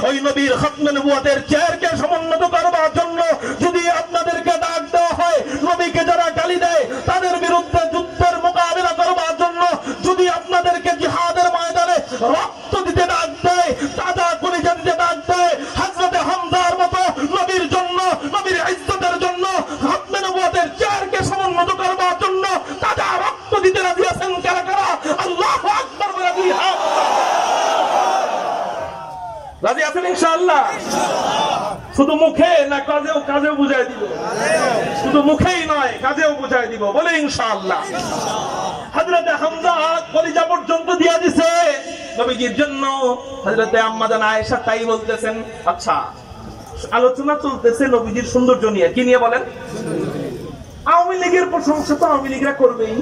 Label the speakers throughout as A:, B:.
A: ওই নবীর খতমে নবুয়তের চেয়ারকে সমুন্নত করবার জন্য যদি আপনাদেরকে ডাক দেওয়া হয়, নবীকে যারা গালি দেয় তাদের বিরুদ্ধে যুদ্ধের মোকাবিলা করবার জন্য যদি আপনাদেরকে জিহাদের ময়দানে রক্ত দিতে ডাক দেয়, তাজা কলিজা দিতে ডাক দেয়, হযরতে হামজার মতো নবীর জন্য, নবীর ইজ্জতের জন্য, খতমে নবুয়তের চেয়ারকে সমুন্নত করবার জন্য তাজা রক্ত দিতে রাজি আছেন কারা কারা? আল্লাহু আকবার বলে দুই হাত রাজি আছেন ইনশাআল্লাহ? শুধু মুখে না কাজেও বুঝাই দিব? শুধু মুখেই নয়, কাজেও বুঝাই দিব, বলে ইনশাআল্লাহ। হযরতে হামজা কলিজা পর্যন্ত দিয়া দিছে নবীজির জন্য। হযরতে আম্মা জান আয়েশা তাই বলতেছেন। আচ্ছা, আলোচনা চলতেছে নবীজির সৌন্দর্য নিয়ে। কি নিয়ে বলেন? আওয়ামী লীগের প্রশংসা তো আওয়ামী লীগরা করবেই,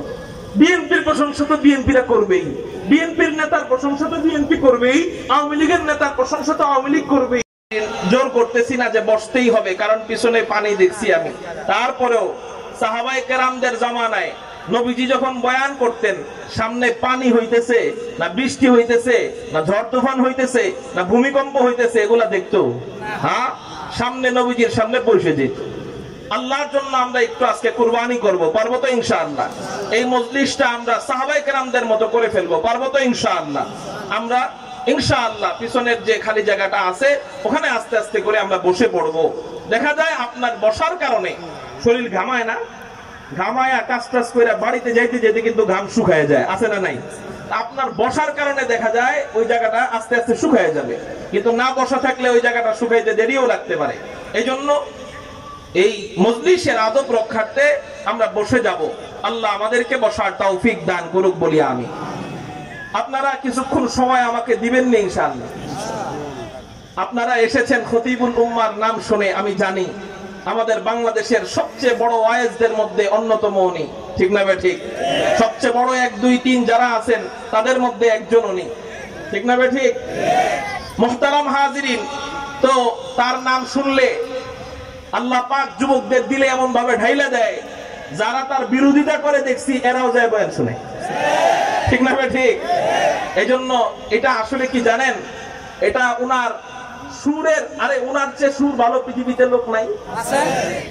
A: বিএনপির প্রশংসা তো বিএনপিরা করবেই, বিএনপির নেতার প্রশংসা তো বিএনপি করবেই, আওয়ামী লীগের নেতার প্রশংসা তো আওয়ামী লীগ করবেই। জোর করতেছি না যে বসতেই হবে, কারণ পিছনে পানি দেখছি আমি। তারপরেও সাহাবায়ে কেরামদের জামানায় নবীজি যখন বয়ান করতেন, সামনে পানি হইতেছে না বৃষ্টি হইতেছে না ঝড় তুফান হইতেছে না ভূমিকম্প হইতেছে, এগুলা দেখতো? হ্যাঁ, সামনে নবীজির সামনে বসে যেত। আল্লাহর জন্য আমরা একটু আজকে কুরবানি করব, পারবো তো ইনশাআল্লাহ? এই মজলিসটা আমরা সাহাবায়ে কেরামদের মতো করে ফেলবো, পারবো তো ইনশাআল্লাহ? আমরা ইনশাআল্লাহ পিছনের যে খালি জায়গাটা আছে ওখানে আস্তে আস্তে করে আমরা বসে পড়বো। দেখা যায় আপনার বসার কারণে শরীর ঘামায় না, ঘামায়া কাজ টাজ করে বাড়িতে যাইতে যেতে কিন্তু ঘাম শুকায় যায়, আছে না নাই? আপনার বসার কারণে দেখা যায় ওই জায়গাটা আস্তে আস্তে শুকায় যাবে, কিন্তু না বসা থাকলে ওই জায়গাটা শুকাইতে দেরিও লাগতে পারে। এই জন্য এই মজলিসের আদব রক্ষার্থে আমরা বসে যাব। আল্লাহ আমাদেরকে বসার তৌফিক দান করুক বলি আমি। আপনারা কিছুক্ষণ সময় আমাকে দিবেন না ইনশাআল্লাহ? আপনারা এসেছেন খতিবুল উম্মার নাম শুনে, আমি জানি আমাদের বাংলাদেশের সবচেয়ে বড় ওয়াইজদের মধ্যে অন্যতম উনি, ঠিক না ঠিক? সবচেয়ে বড় 1, 2, 3 যারা আছেন তাদের মধ্যে একজন উনি, ঠিক না ঠিক? মুহতারাম হাজিরিন, তো তার নাম শুনলে আল্লাহ পাক যুবকদের দিলে এমন ভাবে ঢাইলা দেয়, যারা তার বিরোধিতা করে দেখছি এরাও যায় বয়ান শুনে, ঠিক না ঠিক? এই জন্য এটা আসলে কি জানেন, এটা উনার সুরের, আরে উনার চেয়ে সুর ভালো পৃথিবীতে লোক নাই।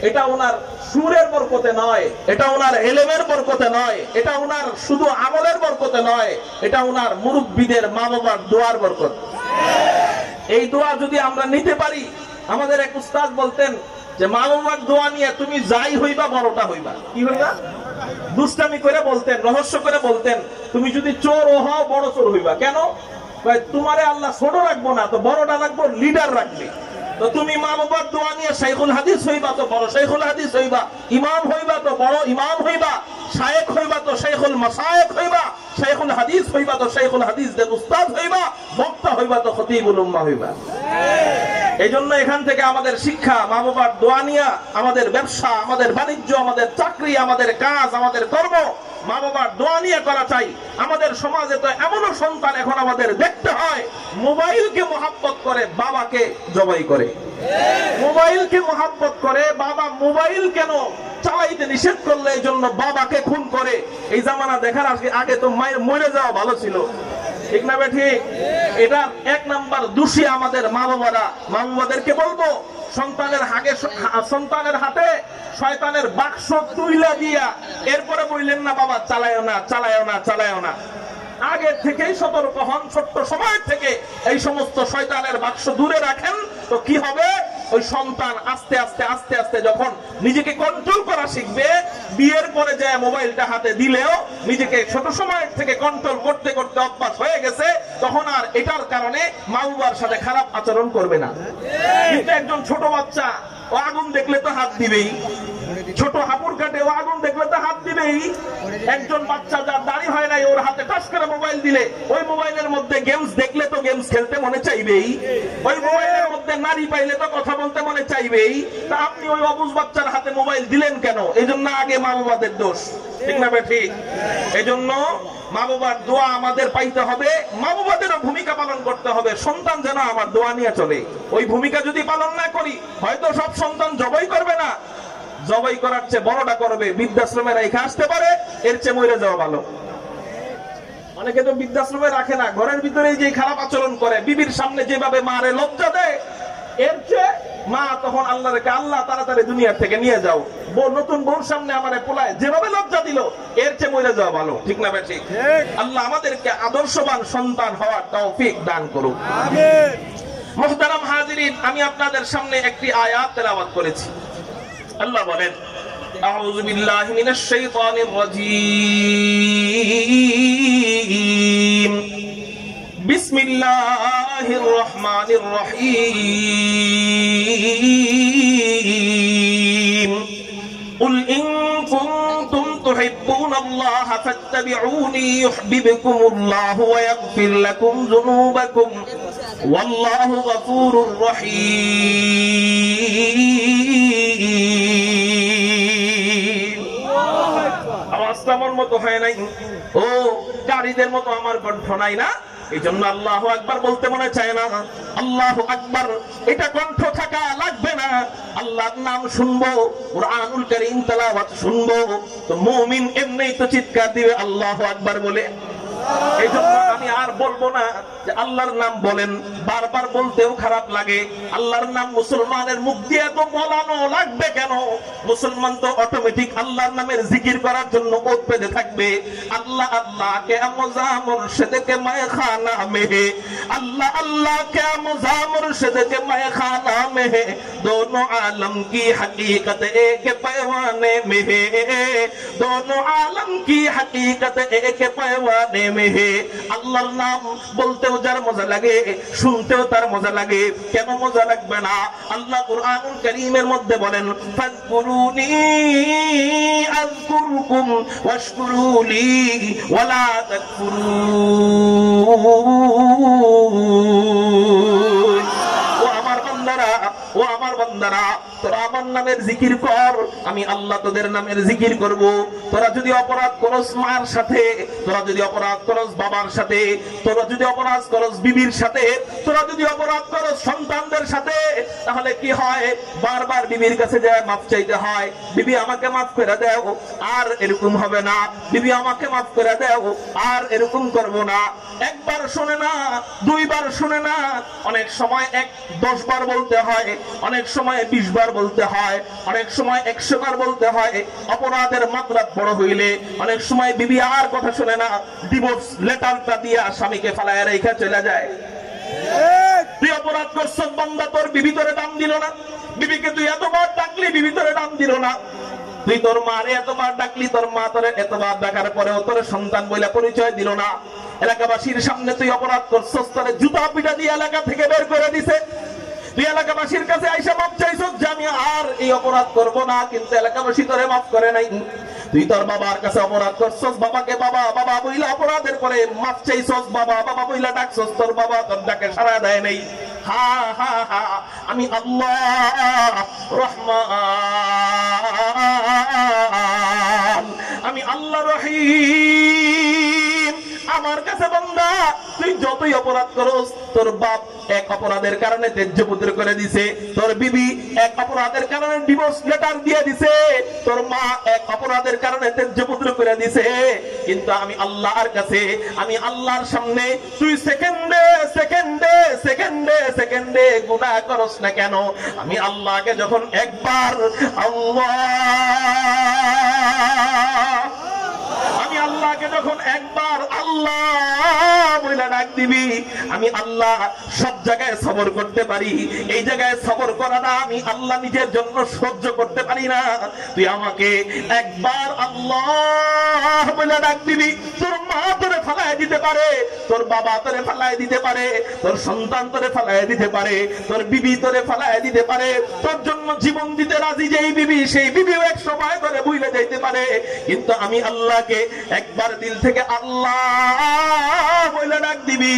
A: এটা উনার সুরের বরকতে নয়, এটা উনার এলেমের বরকতে নয়, এটা উনার শুধু আমলের বরকতে নয়, এটা উনার মুরব্বিদের মা বাবার দোয়ার বরকত। এই দোয়া যদি আমরা নিতে পারি, আমাদের এক উস্তাদ বলতেন যে মা বাবার দোয়া নিয়ে তুমি যাই হইবা বড়টা হইবা। কি হইবা? দুষ্টামি করে বলতেন, রহস্য করে বলতেন, তুমি যদি চোর হও বড় চোর হইবা। কেন? তোমারে আল্লাহ ছোট রাখবো না, তো বড়টা রাখবো, লিডার রাখবে। তো তুমি মা বাবার দোয়া নিয়ে শাইখুল হাদিস হইবা তো বড় শাইখুল হাদিস হইবা, ইমাম হইবা তো বড় ইমাম হইবা, শায়েখ হইবা তো শাইখুল মাশায়েখ হইবা, শাইখুল হাদিস হইবা তো শাইখুল হাদিসদের উস্তাদ হইবা, বক্তা হইবা তো খতিবুল উম্মাহ হইবা। এই জন্য এখান থেকে আমাদের শিক্ষা, মা বাবার দোয়া নিয়া আমাদের ব্যবসা, আমাদের বাণিজ্য, আমাদের চাকরি, আমাদের কাজ, আমাদের কর্ম মা বাবার দোয়া নিয়ে করা চাই। আমাদের সমাজে তো এমনও সন্তান এখন আমাদের দেখতে হয় মোবাইলকে মহাব্বত করে বাবাকে জবাই করে, মোবাইলকে মহাব্বত করে বাবা মোবাইল কেন চালাইতে নিষেধ করলে এই জন্য বাবাকে খুন করে। এই জামানা দেখার আগে তো মায়ের মরে যাওয়া ভালো ছিল, ঠিক না ঠিক? এটা 1 নাম্বার দোষী আমাদের মা বাবারা। মা বাবাদেরকে বলবো, সন্তানের হাতে শয়তানের বাক্স তুইলা দিয়া এরপরে বললেন না বাবা চালায়ও না চালায়ও না চালায়ও না। আগে থেকেই সতর্ক হন, ছোট্ট সময় থেকে এই সমস্ত শয়তানের বাক্স দূরে রাখেন, তো কি হবে? ওই সন্তান আস্তে আস্তে আস্তে আস্তে যখন নিজেকে কন্ট্রোল করা শিখবে, বিয়ের পরে যে মোবাইলটা হাতে দিলেও নিজেকে ছোট সময় থেকে কন্ট্রোল করতে করতে অভ্যাস হয়ে গেছে, তখন আর এটার কারণে মা বাবার সাথে খারাপ আচরণ করবে না। কিন্তু একজন ছোট বাচ্চা, ও আগুন দেখলে তো হাত দিবেই, ছোট হাপুর কাটে ও আগুন দেখলে তো হাত দিবেই। একজন বাচ্চা যার দাড়ি হয় নাই, ওর হাতে টাচ করে মোবাইল দিলে ওই মোবাইলের মধ্যে গেমস দেখলে তো গেমস খেলতে মনে চাইবেই, ওই মোবাইলের মধ্যে নারী পাইলে তো কথা বলতে মনে চাইবেই। তা আপনি ওই অবুঝ বাচ্চার হাতে মোবাইল দিলেন কেন? এই জন্য আগে মা বাবাদের দোষ, ঠিক না ঠিক? এই জন্য মা বাবার দোয়া আমাদের পাইতে হবে, মা বাবাদেরও ভূমিকা পালন করতে হবে। সন্তান যেন আমার দোয়া নিয়ে চলে, ওই ভূমিকা যদি পালন না করি, হয়তো সব সন্তান জবাই করবে না, জবাই করার চেয়ে বড়টা করবে, বৃদ্ধাশ্রমে রেখে আসতে পারে, এর চেয়ে মরে যাওয়া ভালো। অনেকে তো বৃদ্ধাশ্রমে রাখে না, ঘরের ভিতরে যে খারাপ আচরণ করে, বিবির সামনে যেভাবে মারে, লজ্জা দেয়, এর চেয়ে মা তখন আল্লাহকে, আল্লাহ তাড়াতাড়ি দুনিয়ার থেকে নিয়ে যাও, নতুন বউর সামনে আমারে পোলায় যেভাবে লজ্জা দিল, এর চেয়ে মরে যাওয়া ভালো। ঠিক না ভাই? ঠিক। আল্লাহ আমাদেরকে আদর্শবান সন্তান হওয়ার তৌফিক দান করুন, আমিন। মুহতারাম হাজিরিন, আমি আপনাদের সামনে একটি আয়াত তেলাওয়াত করেছি। আল্লাহ বলেন, আউযু বিল্লাহি মিনাশ শাইতানির রাজীম, বিসমিল্লাহির রহমানির রহিম, কুল ইন কুনতুম তুহিব্বুনাল্লাহা ফাত্তাবিউনি ইউহিব্বুকুমুল্লাহু ওয়া ইয়াগফির লাকুম যুনুবাকুম ওয়াল্লাহু গফুরুর রহিম। আওয়াজটা আমার মতো হয় নাই? ও গাড়িদের মতো আমার কণ্ঠ নাই না? এই জন্য আল্লাহু আকবার বলতে মনে চায় না। আল্লাহু আকবার এটা কণ্ঠ থাকা লাগবে না। আল্লাহর নাম শুনবো, কুরআনুল কারীম তেলাওয়াত শুনবো, তো মুমিন এমনিই তো চিৎকার দিবে আল্লাহু আকবার বলে। এই জন্য আমি আর বলবো না যে আল্লাহর নাম বলেন, বারবার বলতেও খারাপ লাগে। আল্লাহর নাম মুসলমানের মুখ দিয়ে তো বলানো লাগবে কেন? মুসলমান তো অটোমেটিক আল্লাহর নামের জিকির করার জন্য ওত পেতে থাকবে। আল্লাহ আল্লাহ কে আমজা মুর্শিদ কে মায়খানা মে হে, আল্লাহ আল্লাহ কে আমজা মুর্শিদ কে মায়খানা মে হে, दोनों आलम की हकीकत एक पैमाने में है, दोनों आलम की हकीकत एक पैमाने में है। আল্লাহর নাম বলতেও যার মজা লাগে, শুনতেও তার মজা লাগে, কেন মজা লাগবে না? আল্লাহ কুরআনুল কারীমের মধ্যে বলেন, ফাযকুরুনি আযকুরকুম ওয়াশকুরুলি ওয়ালা তাকফুরুন। ও আমার বান্দারা, তোরা আমার নামের জিকির কর, আমি আল্লাহ তোদের নামের জিকির করব। তোরা যদি অপরাধ করস মার সাথে, তোরা যদি অপরাধ করস বাবার সাথে, তোরা যদি অপরাধ করস বিবির সাথে, তোরা যদি অপরাধ করস সন্তানদের সাথে, তাহলে কি হয়? বারবার বিবির কাছে যায় মাফ চাইতে হয়, বিবি আমাকে মাফ করে দাও, আর এরকম হবে না, বিবি আমাকে মাফ করে দাও, আর এরকম করব না। একবার শুনে না, দুইবার শুনে না, অনেক সময় 10 বার বলতে হয়, অনেক সময় 20 বার বলতে হয়, অনেক সময় 100 বার বলতে হয়। অপরাধের মাত্রা বড় হইলে অনেক সময় বিবি আর কথা শুনে না, ডিভোর্স লেটারটা দিয়ে স্বামীকে ফালায় রেখে চলে যায়। তুই অপরাধ করছিস বান্দা, তোর বিবি তোরে দাম দিল না, বিবিকে তুই এতবার ডাকলি, বিবি তোরে দাম দিল না। তুই তোর মারে এতবার ডাকলি, তোর মা তোরে এতবার ডাকার পরেও তোর সন্তান বলে পরিচয় দিল না। এলাকাবাসীর সামনে তুই অপরাধ করছিস, তোরে জুতা পিটা দিয়ে এলাকা থেকে বের করে দিছে। তুই এলাকাবাসীর কাছে আইসা মাপ চাইছিস যে আমি আর এই অপরাধ করব না, কিন্তু এলাকাবাসী তোরে মাফ করে নাই। তুই তোর বাবার কাছে অপরাধ করছিস, বাবাকে বাবা বাবা বইলা অপরাধের পরে মাফ চাইছিস, বাবা বাবা বইলা ডাকছিস, তোর বাবা তোর ডাকে সাড়া দেয় নাই। হা হা হা, আমি আল্লাহ রহমান, আমি আল্লাহ রহিম। আমার কাছে বান্দা তুই যতই অপরাধ করস, তোর বাপ এক অপরাধের কারণে তেজ্যপুত্র করে দিছে, তোর বিবি এক অপরাধের কারণে ডিভোর্স লেটার দিয়ে দিছে, তোর মা এক অপরাধের কারণে তেজ্যপুত্র করে দিছে, কিন্তু আমি আল্লাহর কাছে, আমি আল্লাহর সামনে তুই সেকেন্ডে সেকেন্ডে সেকেন্ডে সেকেন্ডে গুনাহ করস না কেন, আমি আল্লাহকে যখন একবার আল্লাহ, আমি আল্লাহকে যখন একবার আল্লাহ বলে ডাক দিবি, আমি আল্লাহ সব জায়গায় সবর করতে পারি, এই জায়গায় সবর করাটা আমি আল্লাহ নিজের জন্য সহ্য করতে পারি না। তুই আমাকে একবার আল্লাহ বলে ডাক দিবি, তোর মা তোরে ফালায় দিতে পারে, তোর বাবা তোরে ফালায় দিতে পারে, তোর সন্তান তোরে ফালায় দিতে পারে, তোর বিবি তোরে ফালায় দিতে পারে, তোর জন্য জীবন দিতে রাজি যেই বিবি, সেই বিবিও এক সময় তোরে ভুলে যাইতে পারে, কিন্তু আমি আল্লাহকে একবার দিল থেকে আল্লাহ বলে ডাক দিবি,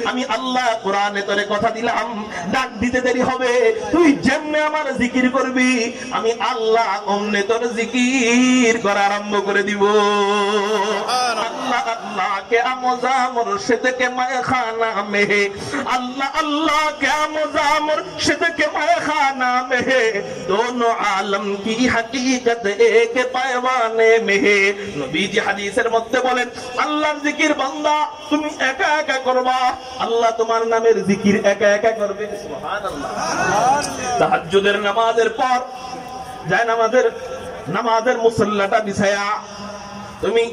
A: আমি আল্লাহ কোরআনে তোরে কথা দিলাম, ডাক দিতে দেরি হবে, তুই যেমনে আমার জিকির করবি, আমি আল্লাহ অমনে তোর জিকির করা আরম্ভ করে দিব। আল্লাহ আল্লাহ কে আমজা মুর্শিদ কে মায়খানা মে, আল্লাহ আল্লাহ কে আমজা मुर्शिद के मैखाना में है, दोनों आलम की हकीकत एक पैमाने में है। নবীজি হাদিসের মধ্যে বলেন, আল্লাহর জিকির বান্দা তুমি একা একা করবা, আল্লাহ তোমার নামের জিকির একা একা করবে। সুবহানাল্লাহ। তাহাজ্জুদের নামাজের পর যায় নামাজের মুসল্লাটা বিছায়া তুমি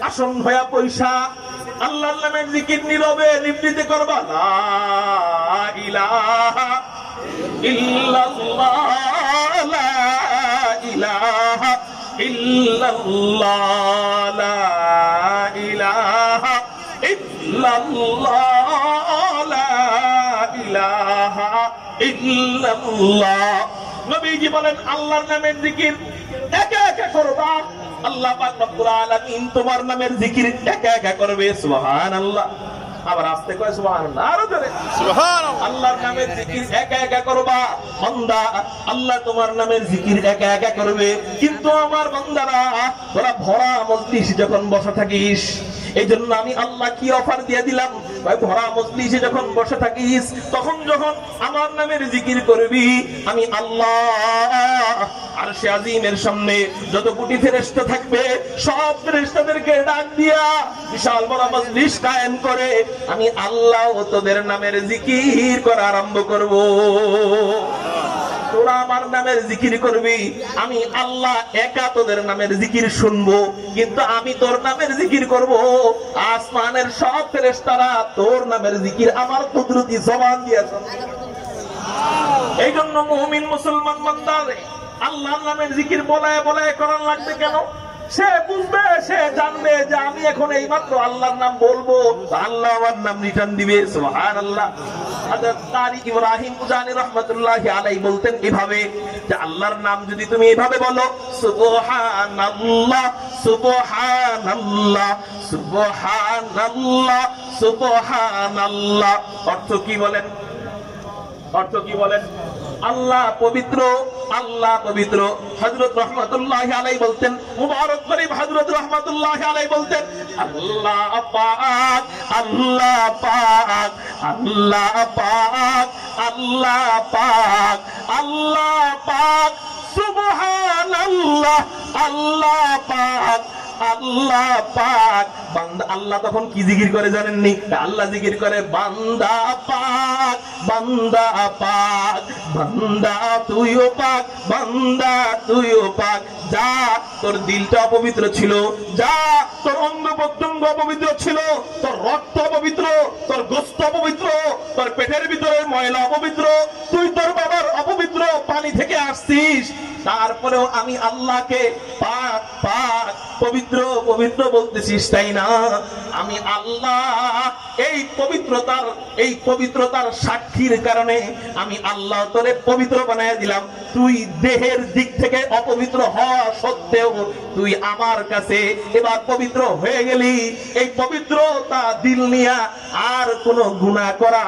A: আসন হইয়া পয়সা আল্লাহর নামের জিকির নীরবে নিবৃতে করবা। লা ইলাহা ইল্লাল্লাহ, লা ইলাহা ইল্লাল্লাহ, লা ইলাহা ইল্লাল্লাহ, লা ইলাহা ইল্লাল্লাহ। নবীজি বলেন আল্লাহর নামের জিকির একা একা করবা, আল্লাহ পাক রব্বুল আলামিন তোমার নামের জিকির একা একা করবে। সুবহানাল্লাহ। আবার আস্তে কয় সুবহানাল্লাহ, আরো জোরে সুবহানাল্লাহ। আল্লাহর নামের জিকির একা একা করবা বান্দা, আল্লাহ তোমার নামের জিকির একা একা করবে। কিন্তু আমার বান্দারা তোরা ভরা মজলিস যখন বসে থাকিস, এই জন্য আমি আল্লাহ কি অফার দিয়ে দিলাম, ভরা মজলিসে যখন বসে থাকিস তখন যখন আমার নামের জিকির করবি, আমি আল্লাহ আরশে আজিমের সামনে যত কোটি ফেরেশতা থাকবে সব ফেরেশতাদেরকে ডাক দিয়া বিশাল বড় মজলিস কায়েম করে আমি আল্লাহ তোদের নামের জিকির করা আরম্ভ করব। তোরা আমার নামের জিকির করবি, আমি আল্লাহ একা তোদের নামের জিকির শুনবো, কিন্তু আমি তোর নামের জিকির করব। আসমানের সব ফেরেশতারা তোর নামের জিকির আমার কুদরতি জবান দিয়ে শুনবে। এই জন্য মুমিন মুসলমান বান্দা আল্লাহর নামের জিকির বলায় বলায় করার লাগবে কেন? সে বুঝবে, সে জানবে যে আমি এখন এই মাত্র আল্লাহর নাম বলবো, আল্লাহ আমার নাম রিটার্ন দিবে। সুবহানাল্লাহ। হযরত কারি ইব্রাহিম উজানি রাহমাতুল্লাহি আলাইহি বলতেন এভাবে যে আল্লাহর নাম যদি তুমি এভাবে বলো, সুবহানাল্লাহ সুবহানাল্লাহ সুবহানাল্লাহ সুবহানাল্লাহ, অর্থ কি বলেন? অর্থ কি বলেন? আল্লাহ পবিত্র, আল্লাহ পবিত্র। হযরত রাহমাতুল্লাহি আলাইহি বলতেন, মুবারক গরিব হযরত রাহমাতুল্লাহি আলাইহি বলতেন, আল্লাহ পাক আল্লাহ পাক আল্লাহ পাক আল্লাহ পাক আল্লাহ পাক সুবহানাল্লাহ আল্লাহ পাক আল্লাহ পাক। বান্দা আল্লাহ তখন কি জিকির করে জানেননি? আল্লাহ জিকির করে বান্দা পাক বান্দা পাক বান্দা তুইও পাক বান্দা তুইও পাক। যা তোর দিলটা অপবিত্র ছিল, যা তোর অঙ্গ প্রত্যঙ্গ অপবিত্র ছিল, তোর রক্ত অপবিত্র, তোর গোশত অপবিত্র, তোর পেটের ভিতরে ময়লা অপবিত্র, তুই তোর বাবার অপবিত্র পানি থেকে আসছিস, তারপরেও আমি আল্লাহকে পাক পাক পবিত্র পবিত্র বলতেছিস, তাই না? আমি আল্লাহ এই পবিত্রতার সাক্ষীর কারণে আমি আল্লাহ তোরে পবিত্র বানায় দিলাম। তুই দেহের দিক থেকে অপবিত্র হওয়া সত্ত্বেও তুই আমার কাছে এবার পবিত্র হয়ে গেলি। এই পবিত্রতা দিল নিয়া আর কোন গুনাহ করা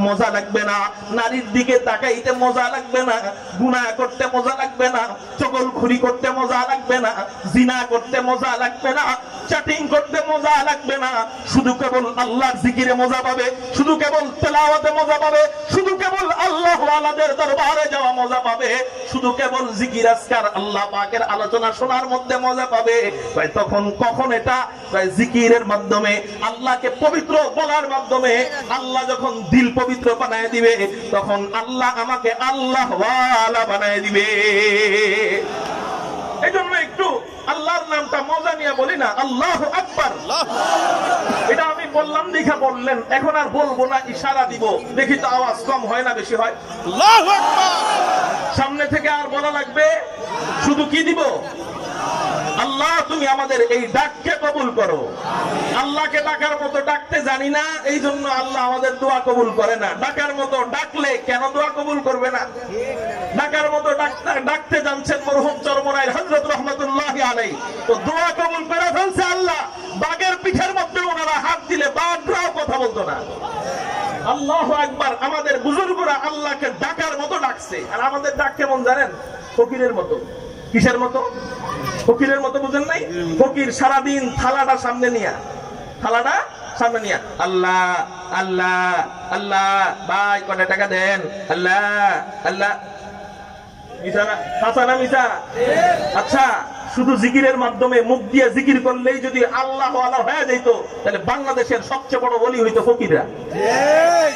A: মজা লাগবে না, নারীর দিকে তাকাইতে মজা লাগবে না, গুনাহ করতে মজা লাগবে না, চগলখুরি করতে মজা লাগবে না, জিনা করতে মজা লাগবে না, চ্যাটিং করতে মজা লাগবে না। শুধু কেবল আল্লাহর জিকিরে মজা পাবে, শুধু কেবল তেলাওয়াতে মজা পাবে, শুধু কেবল আল্লাহ ওয়ালাদের দরবারে যাওয়া মজা পাবে, শুধু কেবল জিকির আজকার আল্লাহ পাকের আলোচনা শোনার মধ্যে মজা পাবে। তখন কখন এটা জিকিরের মাধ্যমে, আল্লাহকে পবিত্র বলার মাধ্যমে আল্লাহ যখন দিল পবিত্র বানায় দিবে, তখন আল্লাহ আমাকে আল্লাহ ওয়ালা বানায় দিবে। এই জন্য একটু আল্লাহর নামটা মজা নিয়ে বলি না, আল্লাহু আকবার। এটা আমি বললাম দেখা বললেন, এখন আর বলবো না, ইশারা দিব, দেখি তো আওয়াজ কম হয় না বেশি হয়। আল্লাহু আকবার। সামনে থেকে আর বলা লাগবে, শুধু কি দিব? আল্লাহ তুমি আমাদের এই ডাককে কবুল করো। আল্লাহকে ডাকার মতো ডাকতে জানি না, এই জন্য আল্লাহ আমাদের দোয়া কবুল করে না। ডাকার মতো ডাকলে কেন দোয়া কবুল করবে না? ডাকার মতো ডাকতে জানছেন মরহুম চরমনাইর হযরত রাহমাতুল্লাহি আলাইহি, তো দোয়া কবুল করে ফেলছে আল্লাহ। বাগের পিঠের মধ্যে ওনারা হাত দিলে বাঘরাও কথা বলতো না। আল্লাহু আকবার। আমাদের বুজুর্গরা আল্লাহকে ডাকার মতো ডাকছে। আর আমাদের ডাক কেমন জানেন? ফকিরের মতো। কিসের মতো? ফকিরের মতো। বুঝেন নাই? ফকির সারাদিন থালাটা সামনে নিয়ে সামনে নিয়ে আল্লাহ আল্লাহ আল্লাহ, ভাই কত টাকা দেন, আল্লাহ আল্লাহ। মিছা না, হাসা না মিছা? আচ্ছা, শুধু জিকিরের মাধ্যমে মুখ দিয়ে জিকির করলেই যদি আল্লাহ আল্লাহ হয়ে যেত, তাহলে বাংলাদেশের সবচেয়ে বড় ওলি হইতো ফকিররা।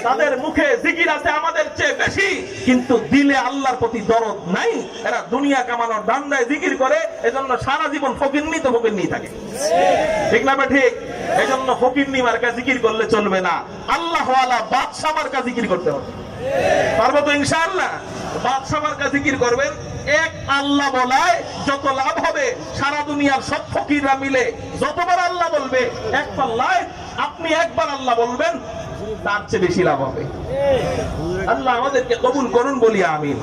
A: তাদের মুখে জিকির আছে আমাদের চেয়ে বেশি, কিন্তু দিলে আল্লাহর প্রতি দরদ নাই। এরা দুনিয়া কামানোর ধান্দায় জিকির করে, এজন্য সারা জীবন ফকিরনি তো ফকিরনি থাকে। ঠিক না? ঠিক। এজন্য ফকিরনি মার্কা জিকির করলে চলবে না, আল্লাহ ওয়ালা বাদশা মার্কা জিকির করতে হবে। পারবো তো ইনশাআল্লাহ? বাদশা মার্কা জিকির করবেন, এক আল্লাহ বলায় যত লাভ হবে, সারা দুনিয়ার সব ফকিররা মিলে যতবার আল্লাহ বলবে, এক পাল্লায় আপনি একবার আল্লাহ বলবেন, তার চেয়ে বেশি লাভ হবে। আল্লাহ আমাদেরকে কবুল করুন, বলি আমিন।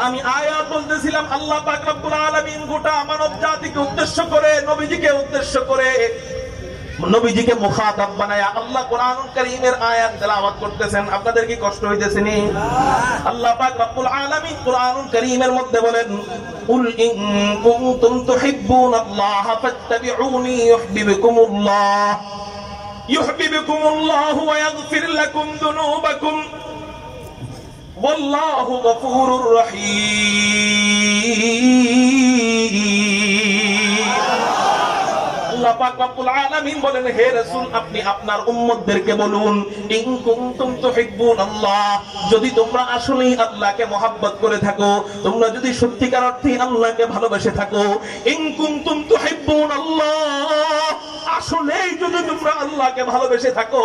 A: আমি আয়াত বলতেছিলাম, আল্লাহ পাক রব্বুল আলামিন গোটা মানব জাতিকে উদ্দেশ্য করে, নবীজিকে উদ্দেশ্য করে, নবীজিকে মুখাতাব বানায়া আল্লাহ কোরআনুল কারীমের আয়াত তেলাওয়াত করতেছেন। আপনাদের কি কষ্ট হইতেছে নি? আল্লাহ পাক রব্বুল আলামিন কোরআনুল কারীমের মধ্যে বলেন, কুল ইন কুনতুম তুহিব্বুনাল্লাহ ফাত্তাবিউনি ইউহিব্বুকুমুল্লাহ ইউহিব্বুকুমুল্লাহু ওয়া ইয়াগফির লাকুম যুনুবাকুম ওয়াল্লাহু গফুরুর রহিম। আল্লাহ পাক রব্বুল আলামিন বলেন, হে রাসূল, আপনি আপনার উম্মতদেরকে বলুন, ইন কুনতুম তুহিব্বুনাল্লাহ, যদি তোমরা আসলেই আল্লাহকে মহব্বত করে থাকো, তোমরা যদি সত্যিকার অর্থে আল্লাহকে ভালোবেসে থাকো, ইন কুনতুম তুহিব্বুনাল্লাহ, আসলেই যদি তোমরা আল্লাহকে ভালোবেসে থাকো,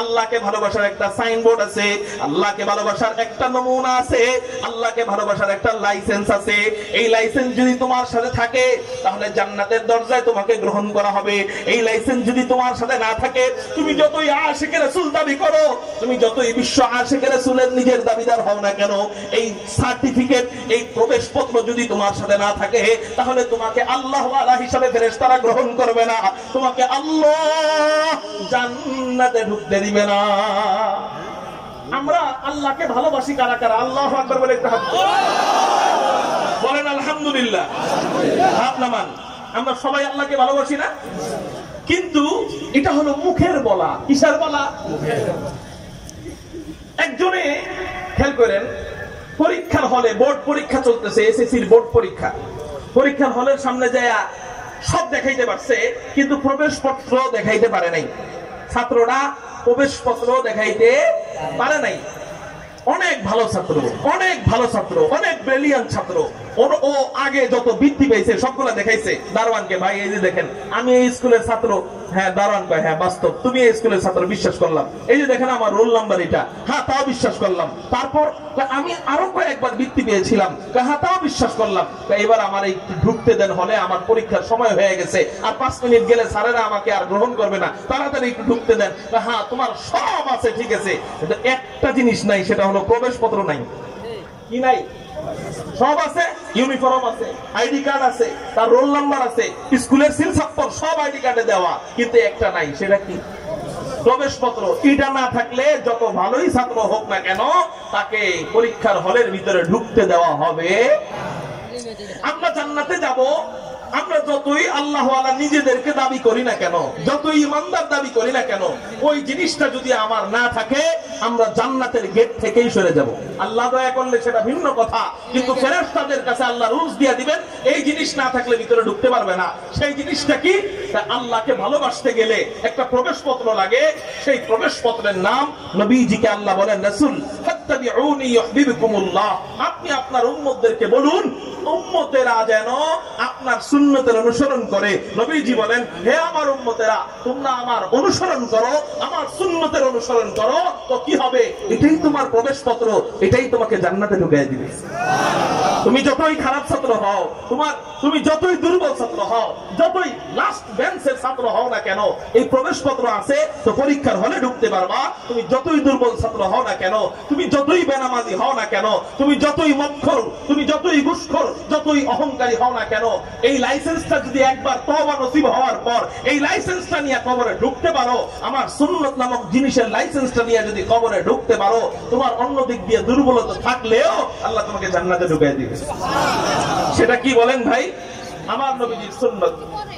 A: আল্লাহকে ভালোবাসার একটা সাইনবোর্ড আছে, আল্লাহকে ভালোবাসার একটা নমুনা আছে, আল্লাহকে ভালোবাসার একটা লাইসেন্স আছে। এই লাইসেন্স যদি তোমার সাথে থাকে, তাহলে জান্নাতের দরজায় তোমাকে গ্রহণ করা হবে। এই লাইসেন্স যদি তোমার সাথে না থাকে, তুমি যতই আশিকে রাসূল দাবি করো, তুমি যতই বিশ্ব আশিকে রাসূলের নিজের দাবিদার হও না কেন, এই সার্টিফিকেট, এই প্রবেশপত্র যদি তোমার সাথে না থাকে, তাহলে তোমাকে আল্লাহ ওয়ালা হিসাবে ফেরেশতারা গ্রহণ করবে না, তোমাকে আল্লাহ জান্নাতে ঢুকতে দিবে না। আমরা আল্লাহকে ভালোবাসি কারা কারা? আল্লাহু আকবার বলে একটা হাত বলেন, আলহামদুলিল্লাহ। হাত নামান। আমরা সবাই আল্লাহকে ভালোবাসি না? কিন্তু এটা হলো মুখের বলা। কিসের বলা? একজনে, খেয়াল করেন, পরীক্ষার হলে, বোর্ড পরীক্ষা চলতেছে, এসএসসির বোর্ড পরীক্ষা, পরীক্ষার হলের সামনে যায় সব দেখাইতে পারছে, কিন্তু প্রবেশপত্র দেখাইতে পারে নাই। ছাত্ররা প্রবেশপত্র দেখাইতে পারে নাই। অনেক ভালো ছাত্র, অনেক ভালো ছাত্র, অনেক ব্রিলিয়ান্ট ছাত্র, ও আগে যত বৃত্তি পেয়েছে সবগুলা দেখাইছে দারোয়ানকে, ভাই এই যে দেখেন আমি এই স্কুলের ছাত্র। হ্যাঁ, দারোয়ান ভাই, হ্যাঁ বাস্তব, তুমি এই স্কুলের ছাত্র, বিশ্বাস করলাম। এই যে দেখেন আমার রোল নাম্বার এটা, হ্যাঁ তাও বিশ্বাস করলাম। তারপর আমি আরো কয়েকবার বৃত্তি পেয়েছিলাম, হ্যাঁ তাও বিশ্বাস করলাম। এবার আমার এই ঢুকতে দেন হলে, আমার পরীক্ষার সময় হয়ে গেছে, আর 5 মিনিট গেলে স্যারেরা আমাকে আর গ্রহণ করবে না, তাড়াতাড়ি একটু ঢুকতে দেন। হ্যাঁ তোমার সব আছে, ঠিক আছে, কিন্তু একটা জিনিস নাই, সেটা হলো প্রবেশপত্র নাই। কি নাই? সব আছে, ইউনিফর্ম আছে, আইডি কার্ড আছে, তার রোল নাম্বার আছে, স্কুলের সিল ছাপ্পর সব আইডি কার্ডে দেওয়া, কিন্তু একটা নাই, সেটা কি? প্রবেশপত্র। এটা না থাকলে যত ভালোই ছাত্র হোক না কেন, তাকে পরীক্ষার হলের ভিতরে ঢুকতে দেওয়া হবে। আমরা জান্নাতে যাব, আমরা যতই আল্লাহ ওয়ালা নিজেদেরকে দাবি করি না কেন, যতই ইমানদার দাবি করি না কেন, ওই জিনিসটা যদি আমার না থাকে, আমরা জান্নাতের গেট থেকেই সরে যাব। আল্লাহ দয়া করলে সেটা ভিন্ন কথা, কিন্তু ফেরেশতাদের কাছে আল্লাহ রুলস দিয়ে দিবেন, এই জিনিস না থাকলে ভিতরে ঢুকতে পারবে না। সেই জিনিসটা কি? আল্লাহকে ভালোবাসতে গেলে একটা প্রবেশপত্র লাগে, সেই প্রবেশপত্রের নাম নবীজিকে আল্লাহ বলেন, রাসূল ফাত্তাবিউনি ইউহিব্বুকুমুল্লাহ, আপনি আপনার উম্মতদেরকে বলুন, উম্মতেরা যেন আপনার সুন্নতের অনুসরণ করে। নবীজি বলেন, হে আমার উম্মতেরা, তোমরা আমার অনুসরণ করো, আমার সুন্নতের অনুসরণ করো, তো কি হবে? এটাই তোমার প্রবেশপত্র, এটাই তোমাকে জান্নাতে ঢুকিয়ে দিবে। তুমি যতই খারাপ ছাত্র হও, তুমি যতই দুর্বল ছাত্র হও, যতই লাস্ট বেঞ্চের ছাত্র হও না কেন, এই প্রবেশপত্র আছে তো পরীক্ষার হলে ঢুকতে পারবা। তুমি যতই দুর্বল ছাত্র হও না কেন, তুমি যতই বেনামাজি হও না কেন, তুমি যতই মক্খর, তুমি যতই ঘুষখোর, যতই অহংকারী হও না কেন, এই লাইসেন্সটা যদি একবার তওবা নসিব হওয়ার পর এই লাইসেন্সটা নিয়ে কবরে ঢুকতে পারো, আমার সুন্নত নামক জিনিসের লাইসেন্সটা নিয়ে যদি কবরে ঢুকতে পারো, তোমার অন্য দিক দিয়ে দুর্বলতা থাকলেও আল্লাহ তোমাকে জান্নাতে ঢুকিয়ে দিবে। সেটা কি বলেন ভাই? আমার নবীজির সুন্নাত।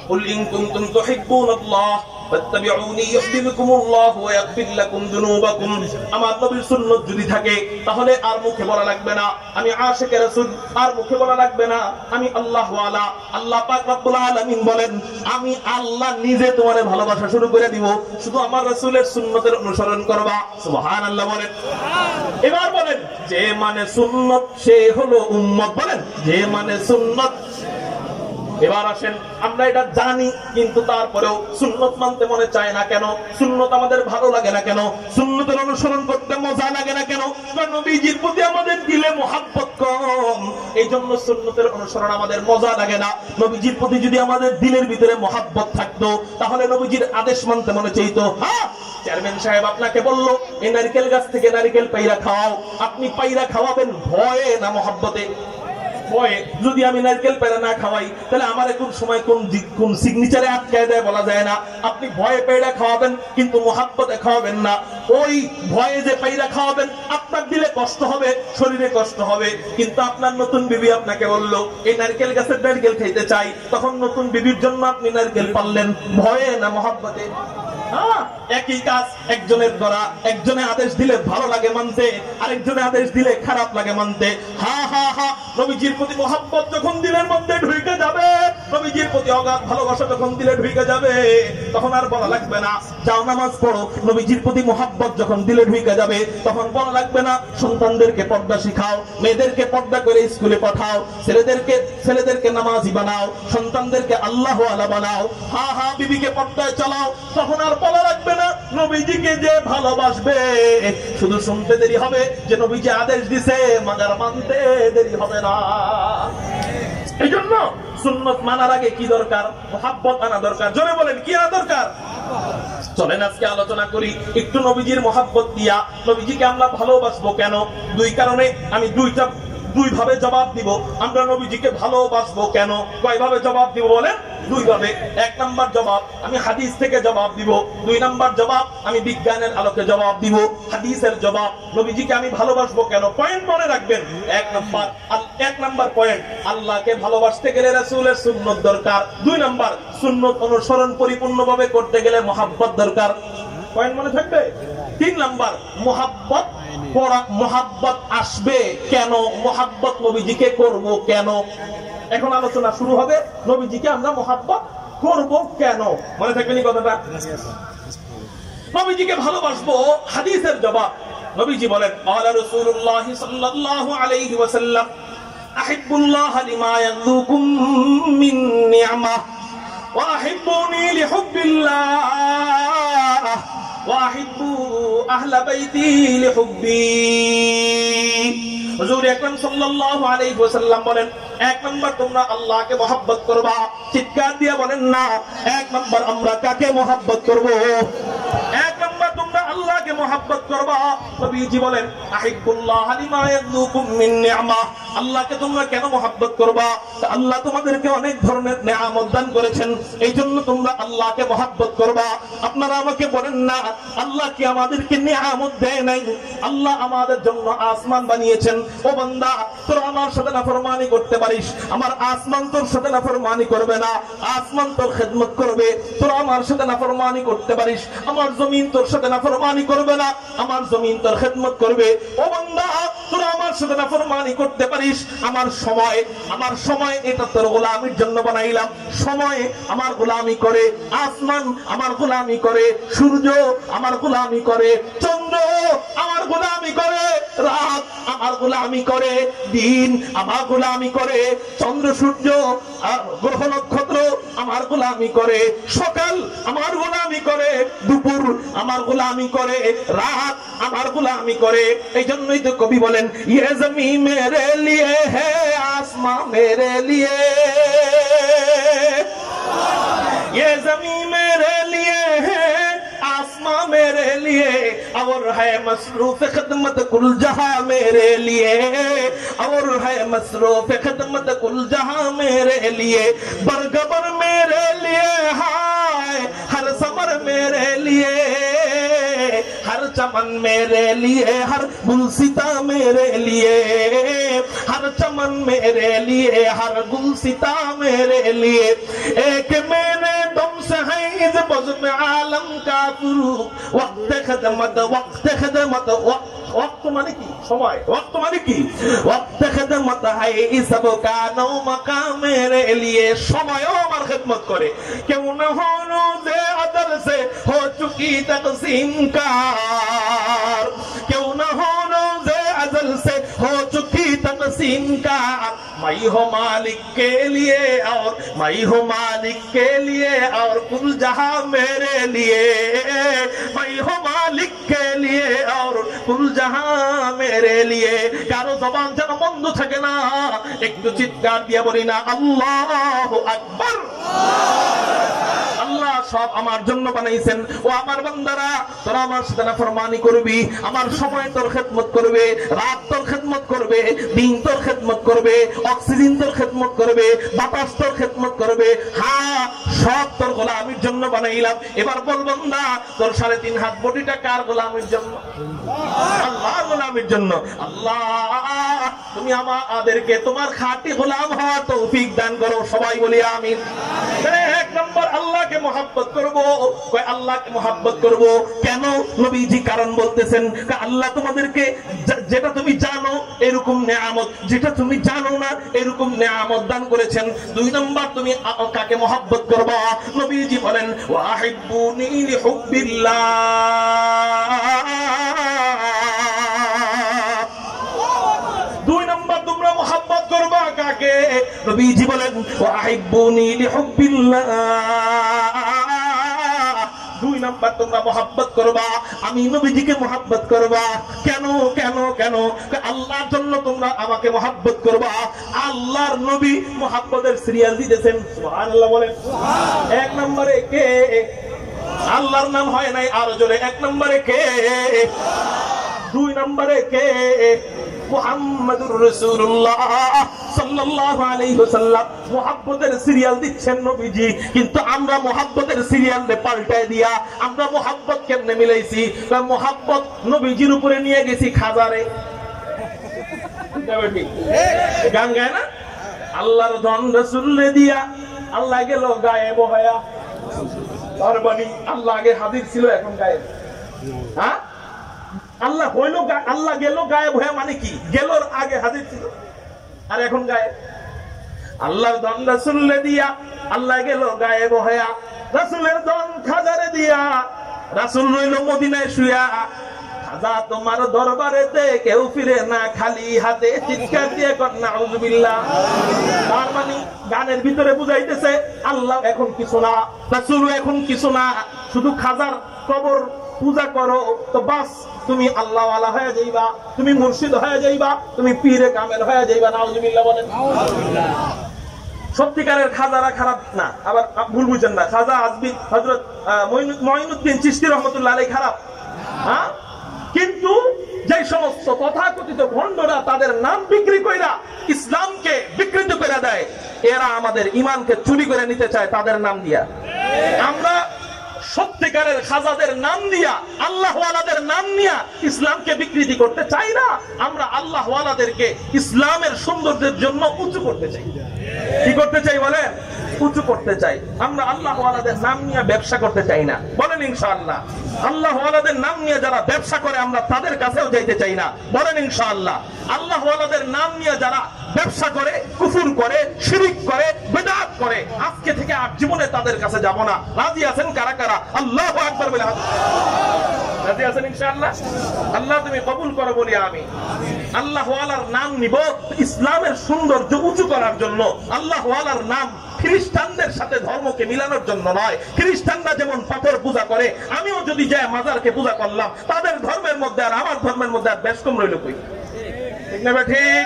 A: কুল ইন কুনতুম তুহিব্বুনাল্লাহ ফাত্তাবিউনি ইউহিব্বুকুমুল্লাহু ওয়া ইয়াগফির লাকুম যুনুবাকুম। আমার নবীর সুন্নাত যদি থাকে তাহলে আর মুখে বলা লাগবে না আমি আশিকে রাসূল, আর মুখে বলা লাগবে না আমি আল্লাহ ওয়ালা। আল্লাহ পাক রব্বুল আলামিন বলেন আমি আল্লাহ নিজে তোমারে ভালোবাসা শুরু করে দিব, শুধু আমার রাসূলের সুন্নতের অনুসরণ করবা। সুবহানাল্লাহ বলেন। এবার বলেন যে মানে সুন্নত সে হলো উম্মত। বলেন যে মানে সুন্নত। এবার আসেন, আমরা এটা জানি কিন্তু তারপরেও সুন্নত মানতে মনে চায় না কেন? সুন্নত আমাদের ভালো লাগে না কেন? সুন্নতের অনুসরণ করতে মজা লাগে না কেন? কারণ নবীজির প্রতি আমাদের দিলে মহাব্বত কম, এই জন্য সুন্নতের অনুসরণ আমাদের মজা লাগে না। নবীজির প্রতি যদি আমাদের দিলের ভিতরে মহাব্বত থাকতো তাহলে নবীজির আদেশ মানতে মনে চাইতো। হ্যাঁ, চেয়ারম্যান সাহেব আপনাকে বললো এই নারকেল গাছ থেকে নারকেল পাইরা খাওয়াও, আপনি পাইরা খাওয়াবেন ভয়ে না মহাব্বতে? ভয়ে। যদি আমি নারকেল পেড়া না খাওয়াই তাহলে আমার কোন সময় কোন সিগনেচারে আটকায় দেয় বলা যায় না। আপনি ভয়ে পেড়া খাওয়াবেন কিন্তু মুহাব্বতে খাওয়াবেন না। ওই ভয়ে যে পেড়া খাওয়াবেন আপনার দিলে কষ্ট হবে, শরীরে কষ্ট হবে, কিন্তু আপনার নতুন বিবি আপনাকে বলল এই নারকেল গাছের নারকেল খাইতে চাই, তখন নতুন বিবির জন্য আপনি নারকেল পারলেন ভয়ে না মুহাব্বতে? একই কাজ একজনের করা, একজনে আদেশ দিলে ভালো লাগে মানতে, আরেকজনে আদেশ দিলে খারাপ লাগে মানতে। হা হা হা, নবীজির প্রতি মহব্বত যখন দিলের মধ্যে ঢুকে যাবে, নবীজির প্রতি অগাধ ভালোবাসা যখন দিলে ঢুকে যাবে, তখন আর বলা লাগবে না যাও নামাজ পড়ো। নবীজির প্রতি মহব্বত যখন দিলে ঢুকে যাবে তখন বলা লাগবে না সন্তানদেরকে পর্দা শিখাও, মেয়েদেরকে পর্দা করে স্কুলে পাঠাও, ছেলেদেরকে নামাজি বানাও, সন্তানদেরকে আল্লাহ ওয়ালা বানাও। হা হা, বিবিকে পর্দায় চালাও। তখন আর বলা লাগবে না নবীজিকে যে ভালোবাসবে শুধু শুনতে দেরি হবে যে নবীজি আদেশ দিছে, মাগার মানতে দেরি হবে না। এই জন্য সুন্নত মানার আগে কি দরকার? মুহাব্বত আনা দরকার। জোরে বলেন কি আনা দরকার? চলেন আজকে আলোচনা করি একটু নবীজির মুহাব্বত দিয়া নবীজিকে আমরা ভালোবাসবো কেন। দুই কারণে আমি দুই ভাবে জবাব দিব। আমরা নবীজিকে ভালোবাসবো কেন, কয়ভাবে জবাব দিব বলেন? দুই ভাবে। এক নাম্বার জবাব আমি হাদিস থেকে জবাব দিব, দুই নাম্বার জবাব আমি বিজ্ঞানের আলোকে জবাব দিব। হাদিসের জবাব নবীজিকে আমি ভালোবাসবো কেন, পয়েন্ট মনে রাখবেন। এক নাম্বার পয়েন্ট, আল্লাহকে ভালোবাসতে গেলে রাসূলের সুন্নত দরকার। দুই নাম্বার, সুন্নত অনুসরণ পরিপূর্ণভাবে করতে গেলে মুহাব্বত দরকার। পয়েন্ট মনে থাকবে। তিন নাম্বার, মুহাব্বত আসবে কেন, মুহাব্বত নবীজিকে করব কেন। এখন আলোচনা শুরু হবে নবীজিকে আমরা মুহাব্বত করব কেন। মনে থাকবে নি কথাটা? নবীজিকে ভালোবাসবো, হাদিসের জবাব। নবীজি বলেন ক্বালা রাসূলুল্লাহ সাল্লাল্লাহু আলাইহি ওয়াসাল্লাম আহিব্বুল্লাহ লিমা ইয়াযুকুম মিন নি'মাহ ওয়া আহিব্বুনি লিহুব্বিল্লাহ ওয়া আহিব্বু আহলা বাইতি লিহুব্বি। হুজুর আকরাম সাল্লাল্লাহু আলাইহি ওয়াসাল্লাম বলেন এক নাম্বার তোমরা আল্লাহকে মহব্বত করবা। চিৎকার দিয়ে বলেন না, এক নাম্বার আমরা কাকে মহব্বত করব? এক নাম্বার তোমরা আল্লাহকে মহব্বত করবা। নবীজি বলেন আহিব্বুল্লাহ লিমা ইয়াযুকুম মিন নি'মাহ। আল্লাহকে তোমরা কেন মহব্বত করবা? আল্লাহ তোমাদেরকে অনেক ধরনের নেয়ামত দান করেছেন, এই জন্য তোমরা আল্লাহকে মহব্বত করবা। আপনারা আমাকে বলেন না আল্লাহ কি আমাদেরকে নেয়ামত দেয় নাই? আল্লাহ আমাদের জন্য আসমান বানিয়েছেন। ও বান্দা, তোরা আমার সাথে নাফরমানি করতে পারিস, আমার আসমান তোর সাথে নাফরমানি করবে না, আসমান তোর খেদমত করবে। তোরা আমার সাথে নাফরমানি করতে পারিস, আমার জমিন তোর সাথে নাফরমানি করবে না, আমার জমিন তোর খেদমত করবে। ও বান্দা, তোরা আমার সাথে নাফরমানি করতে পারিস, আমার সময় এটা তোর গোলামির জন্য বানাইলাম। সময় আমার গোলামি করে, আসমান আমার গোলামি করে, সূর্য আমার গোলামি করে, চন্দ্র আমার গোলামি করে, রাত আমার গোলামি করে, দিন আমার গোলামি করে, চন্দ্র সূর্য গ্রহ নক্ষত্র আমার গোলামি করে, সকাল আমার গোলামি করে, দুপুর আমার গোলামি করে, রাত আমার গোলামি করে। এই জন্যই তো কবি বলেন ইয়ে জমি মেরে লিয়ে হে आसमां मेरे लिए, ये ज़मीन मेरे लिए है, आसमां मेरे लिए, और है मसरूफ खिदमत कुल जहां मेरे लिए, और है मसरूफ खिदमत कुल जहां मेरे लिए, बरगबर मेरे लिए हाय, हर समर मेरे लिए, हर चमन मेरे लिए, हर गुलसिता मेरे लिए, हर चमन मेरे लिए, हर गुलसिता मेरे लिए, एक मेरे दम से है इस बज़्म आलम का गुरु वक्त खिदमत वक्त माने की समय वक्त माने की वक्त खिदमत है इस सब का नो मकाम मेरे लिए समयो আমার खिदमत करे क्यों न हो रोज़े अदल से हो चुकी तक़सीम कार क्यों न हो रोज़े अदल से हो चुकी तक़सीम कार मैं हो मालिक के लिए और मैं हो मालिक के लिए और कुल जहां मेरे लिए मैं हो मालिक के लिए और कुल जहां मेरे लिए कारो ज़बान যেন বন্ধ থাকে না একটু চিৎকার দিয়ে বলি না আল্লাহু আকবার আল্লাহ সব আমার জন্য বানাইছেন ও আমার বান্দারা তোরা আমার সাথে নাফরমানি করবি আমার সময় তোর খেদমত করবে রাত তোর খেদমত করবে দিন তোর খেদমত করবে অক্সিজেন তোর খেদমত করবে বাতাস তোর খেদমত করবে হ্যাঁ সব তোর গোলামির জন্য বানাইলাম এবার বল বান্দা তোর 3.5 হাত বডিটা কার গোলামির জন্য আল্লাহর গোলামির জন্য আল্লাহ তুমি আমাদেরকে তোমার খাঁটি গোলাম হওয়ার তৌফিক দান করো সবাই বলি আমিন এক নম্বর আল্লাহকে মহব্বত করব কয় আল্লাহকে মহব্বত করব কেন নবীজি কারণ বলতেছেন আল্লাহ তোমাদেরকে যেটা তুমি জানো এরকম নেয়ামত যেটা তুমি জানো না এরকম নেয়ামত দান করেছেন দুই নম্বর তুমি কাকে মহব্বত করবা নবীজি বলেন ওয়াহিব্বুনি লিহুব্বিল্লাহ দুই নম্বর তোমরা মহব্বত করবা কাকে নবীজি বলেন ওয়াহিব্বুনি লিহুব্বিল্লাহ দুই নম্বর তোমরা মহব্বত করবা আমি নবীজিকে মহব্বত করবা কেন কেন কেন আল্লাহর জন্য তোমরা আমাকে মহব্বত করবা আল্লাহর নবী মহব্বতের সিরিয়াল দিতেছেন সুবহানাল্লাহ বলেন এক নম্বরে কে আল্লাহর নাম হয় নাই আরো জোরে এক নম্বরে কে দুই নম্বরে কে মুহাম্মাদুর রাসূলুল্লাহ সাল্লাল্লাহু আলাইহি ওয়াসাল্লাম মুহাব্বতের সিরিয়াল দিচ্ছেন নবীজি কিন্তু আমরা মুহাব্বতের সিরিয়ালে পাল্টায় দিয়া আমরা মুহাব্বত কেমনে মিলাইছি মুহাব্বত নবীজির উপরে নিয়ে গেছি খাজারে গান গায় না আল্লাহর ধন রাসূলে দিয়া আল্লাহ গেল গায়েব হয়া তার মানে আল্লাহ আগে হাজির ছিল এখন গায়েব হ্যাঁ আল্লাহ হইল আল্লাহ গেল গায়েব হয়ে মানে কি গেলর আগে হাজির ছিল আর এখন গায়েব আল্লাহর ধন রাসূলে দিয়া আল্লাহ গেল গায়েব হয়ে রাসূলের ধন খাজারে দিয়া রাসূল রইল মদিনায় শুয়া খাজা তোমার দরবারেতে কেউ ফিরে না খালি হাতে চিৎকার দিয়ে কর নাউযুবিল্লাহ তার মানে গানের ভিতরে বুঝাইতেছে আল্লাহ এখন কিছু না রাসূল এখন কিছু না শুধু খাজার কবর পূজা করো তো বাস তুমি আল্লাহ ওয়ালা হয়ে যাইবা তুমি মুর্শিদ হয়ে যাইবা তুমি পীরে কামেল হয়ে যাইবা নাউযুবিল্লাহ বলেন নাউযুবিল্লাহ সত্যিকারের খাজারা খারাপ না আবার ভুল বুঝেন না খাজা আজমি হযরত মঈনুদ্দিন চিশতি রাহমাতুল্লাহ আলাইহি খারাপ হ্যাঁ কিন্তু যে সমস্ত তথাকথিত ভণ্ডরা তাদের নাম বিক্রি কইরা ইসলামকে বিকৃত করে দেয় এরা আমাদের ঈমানকে চুরি করে নিতে চায় তাদের নাম দিয়া আমরা সত্যিকারের খাজাদের নাম দিয়া আল্লাহ ওয়ালাদের নাম নিয়া ইসলামকে বিকৃতি করতে চাই না আমরা আল্লাহ ওয়ালাদেরকে ইসলামের সৌন্দর্যের জন্য উঁচু করতে চাই কি করতে চাই বলেন উঁচু করতে চাই আমরা আল্লাহ ওয়ালাদের নাম নিয়ে ব্যবসা করতে চাই না বলেন ইনশাআল্লাহ আল্লাহ ওয়ালাদের নাম নিয়ে যারা ব্যবসা করে আমরা তাদের কাছেও যাইতে চাই না বলেন ইনশাআল্লাহ আল্লাহ ওয়ালাদের নাম নিয়ে যারা ব্যবসা করে কুফর করে শিরক করে বিদআত করে আজকে থেকে আর জীবনে তাদের কাছে যাব না রাজি আছেন কারা কারা আল্লাহু আকবার বলে রাজি আছেন ইনশাআল্লাহ আল্লাহ তুমি কবুল করো বলি আমি আল্লাহ ওয়ালার নাম নিব ইসলামের সৌন্দর্য উঁচু করার জন্য আল্লাহ ওয়ালার নাম খ্রিস্টানদের সাথে ধর্মকে মিলানোর জন্য নয় খ্রিস্টানরা যেমন পাথর পূজা করে আমিও যদি যাই মাজারকে পূজা করলাম তাদের ধর্মের মধ্যে আর আমার ধর্মের মধ্যে আর বেশ কম রইল কই ঠিক না ঠিক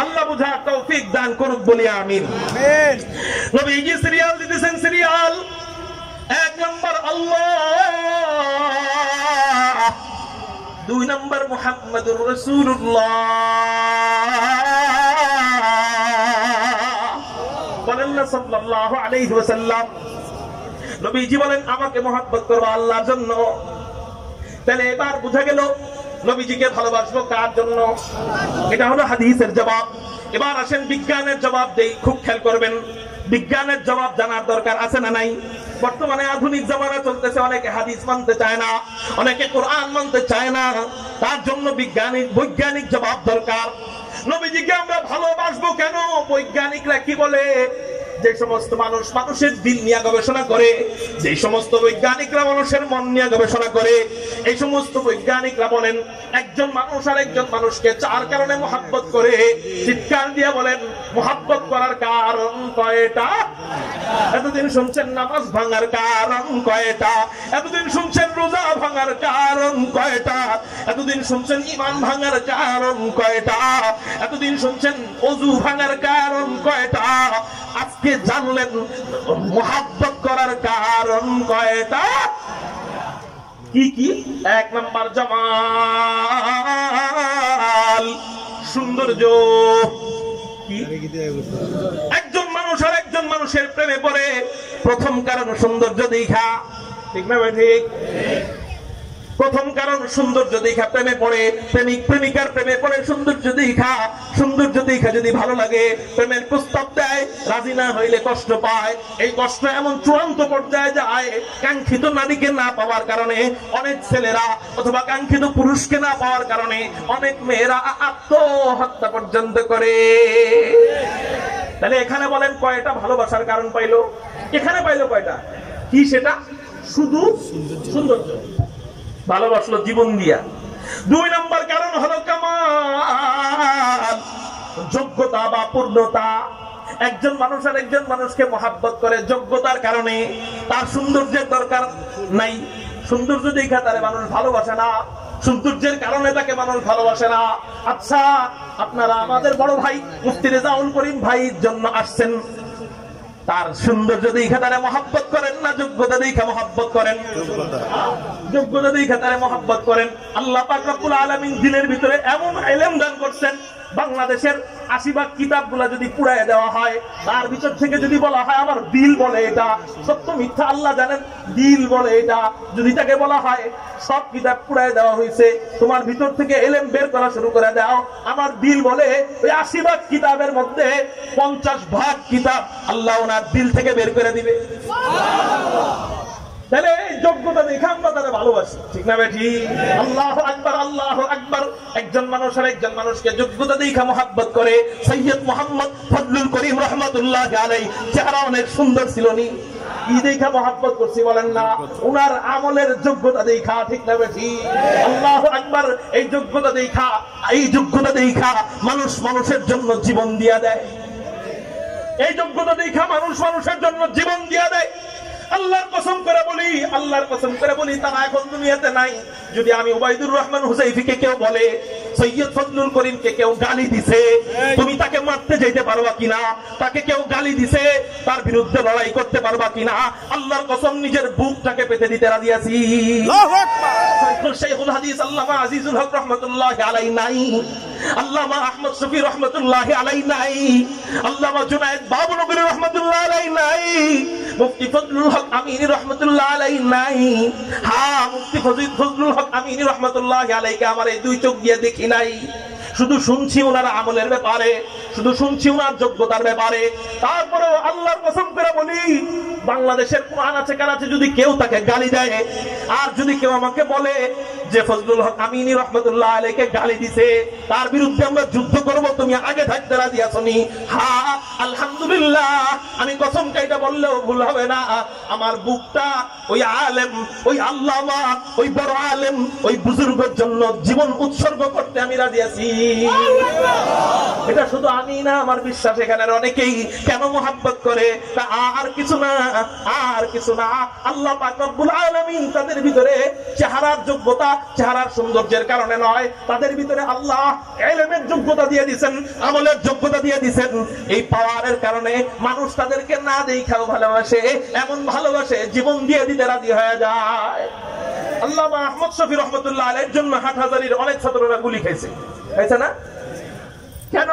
A: আল্লাহ বুঝার তৌফিক দান করুক বলি আমিন আমিন নবীজি সিরিয়াল দিতেছেন সিরিয়াল এক নম্বর আল্লাহ দুই নম্বর মুহাম্মাদুর রাসূলুল্লাহ বলেন না সাল্লাল্লাহু আলাইহি ওয়াসাল্লাম নবীজি বলেন আমাকে মহব্বত করবা আল্লাহর জন্য তাহলে এবার বুঝা গেল নবীজিকে ভালোবাসবো কার জন্য এটা হলো হাদিসের জবাব এবার আসেন বিজ্ঞানের জবাব দেই খুব খেয়াল করবেন বিজ্ঞানের জবাব জানার দরকার আছে না নাই বর্তমানে আধুনিক জামানা চলতেছে, অনেকে হাদিস মানতে চায় না, অনেকে কোরআন মানতে চায় না। তার জন্য বৈজ্ঞানিক জবাব দরকার। নবীজিকে আমরা ভালোবাসবো কেন? বৈজ্ঞানিকরা কি বলে? যে সমস্ত মানুষ মানুষের দিল নিয়ে গবেষণা করে, যে সমস্ত বৈজ্ঞানিকরা মানুষের মন নিয়ে গবেষণা করে, এই সমস্ত বৈজ্ঞানিকরা বলেন একজন মানুষ আর একজন মানুষকে 4 কারণে মহব্বত করে। চিৎকার দিয়ে বলেন, মহব্বত করার কারণ কয়টা? এতদিন শুনছেন নামাজ ভাঙার কারণ কয়টা? এতদিন শুনছেন রোজা ভাঙার কারণ কয়টা? এতদিন শুনছেন ঈমান ভাঙার কারণ কয়টা? এতদিন শুনছেন ওযু ভাঙার কারণ কয়টা? আজকে জানলেন মহব্বত করার কারণ কয়টা? কি কি? 1 নাম্বার জামাল, সৌন্দর্য। একজন মানুষ আর একজন মানুষের প্রেমে পড়ে, প্রথম কারণ সৌন্দর্য দেখা। ঠিক না ভাই? ঠিক। প্রথম কারণ সৌন্দর্য দেখা প্রেমে পড়ে। প্রেমিক প্রেমিকার প্রেমে পড়ে সৌন্দর্য দেখা। সৌন্দর্য দেখা যদি ভালো লাগে, প্রেমের প্রস্তাব দেয়, রাজি না হইলে কষ্ট পায়। এই কষ্ট এমন চূড়ান্ত পর্যায়ে যায়, কাঙ্ক্ষিত নারীকে না পাওয়ার কারণে অনেক ছেলেরা, অথবা কাঙ্ক্ষিত পুরুষকে না পাওয়ার কারণে অনেক মেয়েরা আত্মহত্যা পর্যন্ত করে। তাহলে এখানে বলেন কয়টা ভালোবাসার কারণ পাইলো? এখানে পাইলো কয়টা? কি সেটা? শুধু সৌন্দর্য। ভালোবাসলো জীবন দিয়া। 2 নম্বর কারণ হলো কামাল, যোগ্যতা বা পূর্ণতা। একজন মানুষ আর একজন মানুষকে মহব্বত করে যোগ্যতার কারণে, তার সৌন্দর্যের দরকার নাই। সৌন্দর্য দেখা তারে মানুষ ভালোবাসে না, সৌন্দর্যের কারণে তাকে মানুষ ভালোবাসে না। আচ্ছা, আপনারা আমাদের বড় ভাই মুফতি রেজাউল করিম ভাইয়ের জন্য আসছেন, তার সৌন্দর্য দেখা তারা মহব্বত করেন না যোগ্যতা দেখা মহব্বত করেন? যোগ্যতা দেখা তারা মহব্বত করেন। আল্লাহ পাক রব্বুল আলামিন দিনের ভিতরে এমন ইলম দান করছেন, বাংলাদেশের 80% কিতাবগুলা যদি পুড়ায় দেওয়া হয়, তার ভিতর থেকে যদি বলা হয় আমার দিল বলে এটা, সত্য মিথ্যা আল্লাহ জানেন, দিল বলে এটা, যদি তাকে বলা হয় সব কিতাব পুড়ায় দেওয়া হয়েছে, তোমার ভিতর থেকে ইলম বের করা শুরু করে দাও, আমার দিল বলে ওই 80% কিতাবের মধ্যে 50% কিতাব আল্লাহ ওনার দিল থেকে বের করে দিবে। তাহলে এই যোগ্যতা দেখে আমরা তারা ভালোবাসি। ঠিক না বেঠি? আল্লাহু আকবার, আল্লাহু আকবার। একজন মানুষ আর একজন মানুষকে যোগ্যতা দেখে মহব্বত করে। সৈয়দ মোহাম্মদ ফজলুল করিম রহমাতুল্লাহি আলাইহি চেহারা অনেক সুন্দর ছিল নি, কি দেখা মহব্বত করছি বলেন না? উনার আমলের যোগ্যতা দেখা। ঠিক না বেঠি? আল্লাহু আকবার। এই যোগ্যতা দেখা মানুষ মানুষের জন্য জীবন দিয়া দেয়। এই যোগ্যতা দেখা মানুষ মানুষের জন্য জীবন দিয়া দেয়। আল্লাহর কসম করে বলি তারা এখন দুনিয়াতে নাই। যদি আমি উবাইদুর রহমান হুযাইফিকে কেউ বলে সৈয়দ ফজলুল করিমকে কেউ গালি দিছে, তুমি তাকে মারতে যেতে পারবা কিনা? তাকে কেউ গালি দিছে, তার বিরুদ্ধে লড়াই করতে পারবা কিনা? আল্লাহর কসম নিজের বুকটাকে পেতে দিতে রাজি আছি। আল্লাহু আকবার। শাইখুল হাদিস আল্লামা আজিজুল হক রাহমাতুল্লাহি আলাইহি নাই, আল্লামা আহমদ শফি রহমাতুল্লাহি আলাইহি নাই, আল্লামা জুনায়েদ বাবুনগরী রহমাতুল্লাহি আলাইহি নাই, মুফতি ফজলুল হক আমিনী রহমাতুল্লাহি আলাইহি নাই। হ্যাঁ, মুফতি ফজলুল হক আমিনী রহমাতুল্লাহি আলাইহিকে আমার এই 2 চোখ দিয়ে দেখি নাই, শুধু শুনছি ওনার আমলের ব্যাপারে, শুধু শুনছি ওনার যোগ্যতার ব্যাপারে। তারপরেও আল্লাহর কসম করে বলি, বাংলাদেশের কোরআন আছে কারাতে যদি কেউ তাকে গালি দেয়, আর যদি কেউ আমাকে বলে যে ফজলুল হক আমিনী রহমাতুল্লাহ আলাইহিকে গালি দিছে, তার বিরুদ্ধে আমরা যুদ্ধ করব, তুমি আগে থাকতে রাজি আছনি? হ্যাঁ, আলহামদুলিল্লাহ। আমি কসম কাইটা বললেও ভুল হবে না, আমার বুকটা ওই আলেম, ওই আল্লামা, ওই বড় আলেম, ওই বুজুর্গের জন্য জীবন উৎসর্গ করতে আমি রাজি আছি। এটা শুধু আমি না, আমার বিশ্বাস এখানের অনেকেই। কেন মহব্বত করে? তা আর কিছু না, আর কিছু না। আল্লাহ পাক রব্বুল আলামিন তাদের ভিতরে চেহারার যোগ্যতা, চেহারার সৌন্দর্যের কারণে নয়, তাদের ভিতরে আল্লাহ ইলমের যোগ্যতা দিয়ে দিয়েছেন, আমলের যোগ্যতা দিয়ে দিয়েছেন। এই পাওয়ারের কারণে মানুষ তাদেরকে না দেখাও ভালোবাসে, এমন ভালোবাসে জীবন দিয়ে দিতে রাজি হয়ে যায়। আল্লামা আহমদ শফি রহমাতুল্লাহ আলাইহির জন্য হাটহাজারীর অনেক ছাত্ররা গুলি খাইছে, খাইছে না? কেন?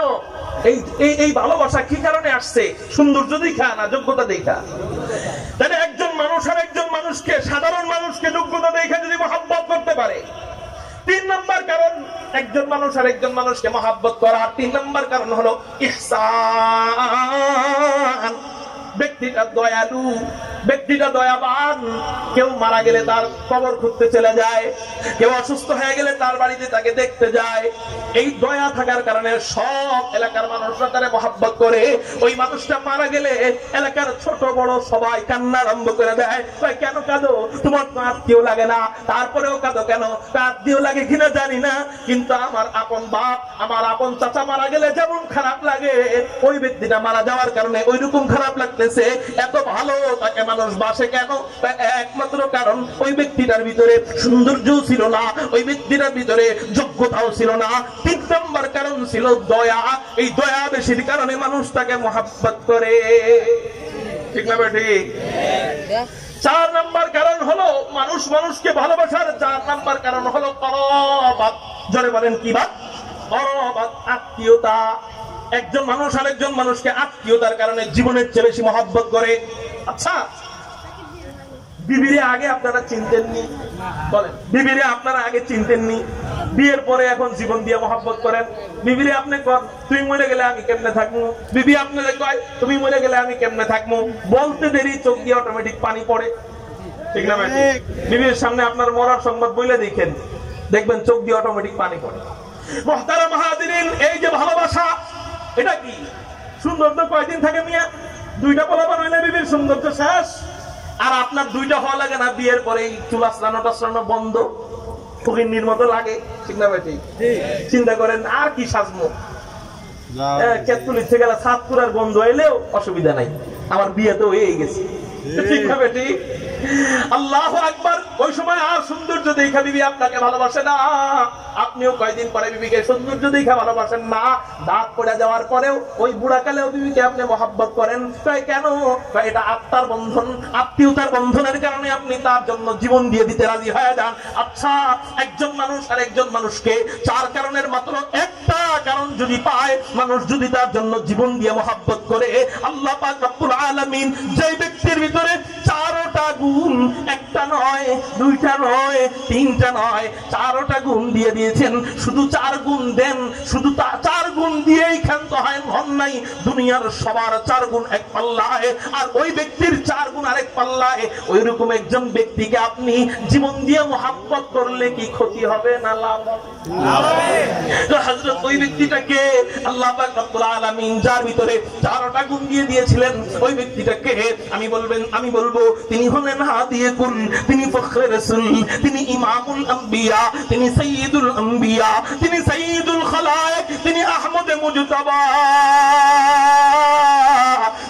A: এই ভালোবাসা কি কারণে আসছে? সৌন্দর্য দেখা না, যোগ্যতা দেখা। তাহলে একজন মানুষ আর একজন মানুষকে, সাধারণ মানুষকে যোগ্যতা দেখা যদি মহব্বত করতে পারে। 3 নম্বর কারণ একজন মানুষ আর একজন মানুষকে মহব্বত করার 3 নম্বর কারণ হলো ইহসান। ব্যক্তিটা দয়ালু, ব্যক্তিটা দয়াবান। কেউ মারা গেলে তার কবর খুঁজতে চলে যায়, কেউ অসুস্থ হয়ে গেলে তার বাড়িতে তাকে দেখতে যায়। এই দয়া থাকার কারণে সব এলাকার মানুষরা তারে মহব্বত করে। ওই মানুষটা মারা গেলে এলাকার ছোট বড় সবাই কান্না আরম্ভ করে দেয়। কেন কাঁদো? তোমার তো আত্মীয় লাগে না, তারপরেও কাঁদো কেন? আত্মীয় লাগে কিনা জানি না, কিন্তু আমার আপন বাপ, আমার আপন চাচা মারা গেলে যেমন খারাপ লাগে, ওই ব্যক্তিটা মারা যাওয়ার কারণে ওই রকম খারাপ লাগতেছে। এত ভালো তাকে মানুষ বাসে কেন? একমাত্র কারণ ওই ব্যক্তিটার ভিতরে সৌন্দর্য ছিল না, ওই ব্যক্তিটার ভিতরে যোগ্যতাও ছিল না। 3 নম্বর কারণ ছিল দয়া। এই দয়া বেশির কারণে মানুষ তাকে মহব্বত করে। ঠিক না বেটি? 4 নম্বর কারণ হলো মানুষ মানুষকে ভালোবাসার 4 নম্বর কারণ হলো করবাত। জোরে বলেন কি বাত? করবাত, আত্মীয়তা। একজন মানুষ আরেকজন মানুষকে আত্মীয়তার কারণে জীবনের চেয়ে বেশি মহব্বত করে। আচ্ছা, বিবিরে আগে আপনারা চিনতেননি? বলেন, বিবিরে আপনারা আগে চিনতেননি, বিয়ের পরে এখন জীবন দিয়ে মহব্বত করেন। বিবিরে আপনি কন তুই মরে গেলে আমি কেমনে থাকবো, বিবি আপনারে কয় তুমি মরে গেলে আমি কেমনে থাকবো। বলতে দেরি চোখ দিয়ে অটোমেটিক পানি পড়ে। ঠিক না ভাই? বিবির সামনে আপনার মরার সংবাদ বলে দেখেন, দেখবেন চোখ দিয়ে অটোমেটিক পানি পড়ে। মুহতারাম হাজিরিন, এই যে ভালোবাসা, এটা কি সৌন্দর্য কয়দিন থাকে মিয়া? 2টা পোলাপান হইলে বিবির সৌন্দর্য শেষ। আর আপনার 2টা হওয়া লাগে না, বিয়ের পরেই চুল আসলানো বন্ধ, ফকিন্নির মতো লাগে। ঠিক না ভাই? চিন্তা করেন আর কি সাজমো। কেতুলির থেকে গেলে সাতপুরার গন্ধ এলেও অসুবিধা নাই, আমার বিয়ে তো হয়ে গেছে। ঠিক না বেটি? আল্লাহু আকবার। ওই সময় আর সৌন্দর্য দেখা বিবি আপনাকে ভালোবাসে না, আপনিও কয়দিন পরে বিবিকে সৌন্দর্য দেখা ভালোবাসেন না। দাঁত পড়ে যাওয়ার পরেও ওই বুড়াকালেও বিবিকে আপনি মহব্বত করেন। তাই কেন? এটা আত্মার বন্ধন, আত্মীয়তার বন্ধনের কারণে আপনি তার জন্য জীবন দিয়ে দিতে রাজি হয়ে যান। আচ্ছা, একজন মানুষ আর একজন মানুষকে 4 কারণের মাত্র একটা কারণ যদি পায়, মানুষ যদি তার জন্য জীবন দিয়ে মহব্বত করে, আল্লাহ পাক রব্বুল আলামিন যে ব্যক্তির ভিতরে 4টা গুণ, একটা নয়, 2টা নয়, 3টা নয়, 4টা গুণ দিয়ে দিয়েছেন। শুধু 4 গুণ দেন, শুধু 4 গুণ দিয়েই ক্ষান্ত হয় হন নাই। দুনিয়ার সবার 4 গুণ এক পাল্লায়, আর ওই ব্যক্তির 4 গুণ আরেক পাল্লায়। ওই রকম একজন ব্যক্তিকে আপনি জীবন দিয়ে মহব্বত করলে কি ক্ষতি হবে না লাভ হবে? তো হযরত ওই ব্যক্তিটাকে আল্লাহ পাক রব্বুল আলামিন যার ভিতরে 4টা গুণ দিয়ে দিয়েছিলেন, ওই ব্যক্তিটাকে আমি বলবো তিনি হলেন হাদিয়ে কুল, তিনি ফখরে রাসূল, তিনি ইমামুল আম্বিয়া, তিনি সাইয়্যিদুল আম্বিয়া, তিনি সাইয়্যিদুল খালায়েক, তিনি আহমদ মুজতাবা,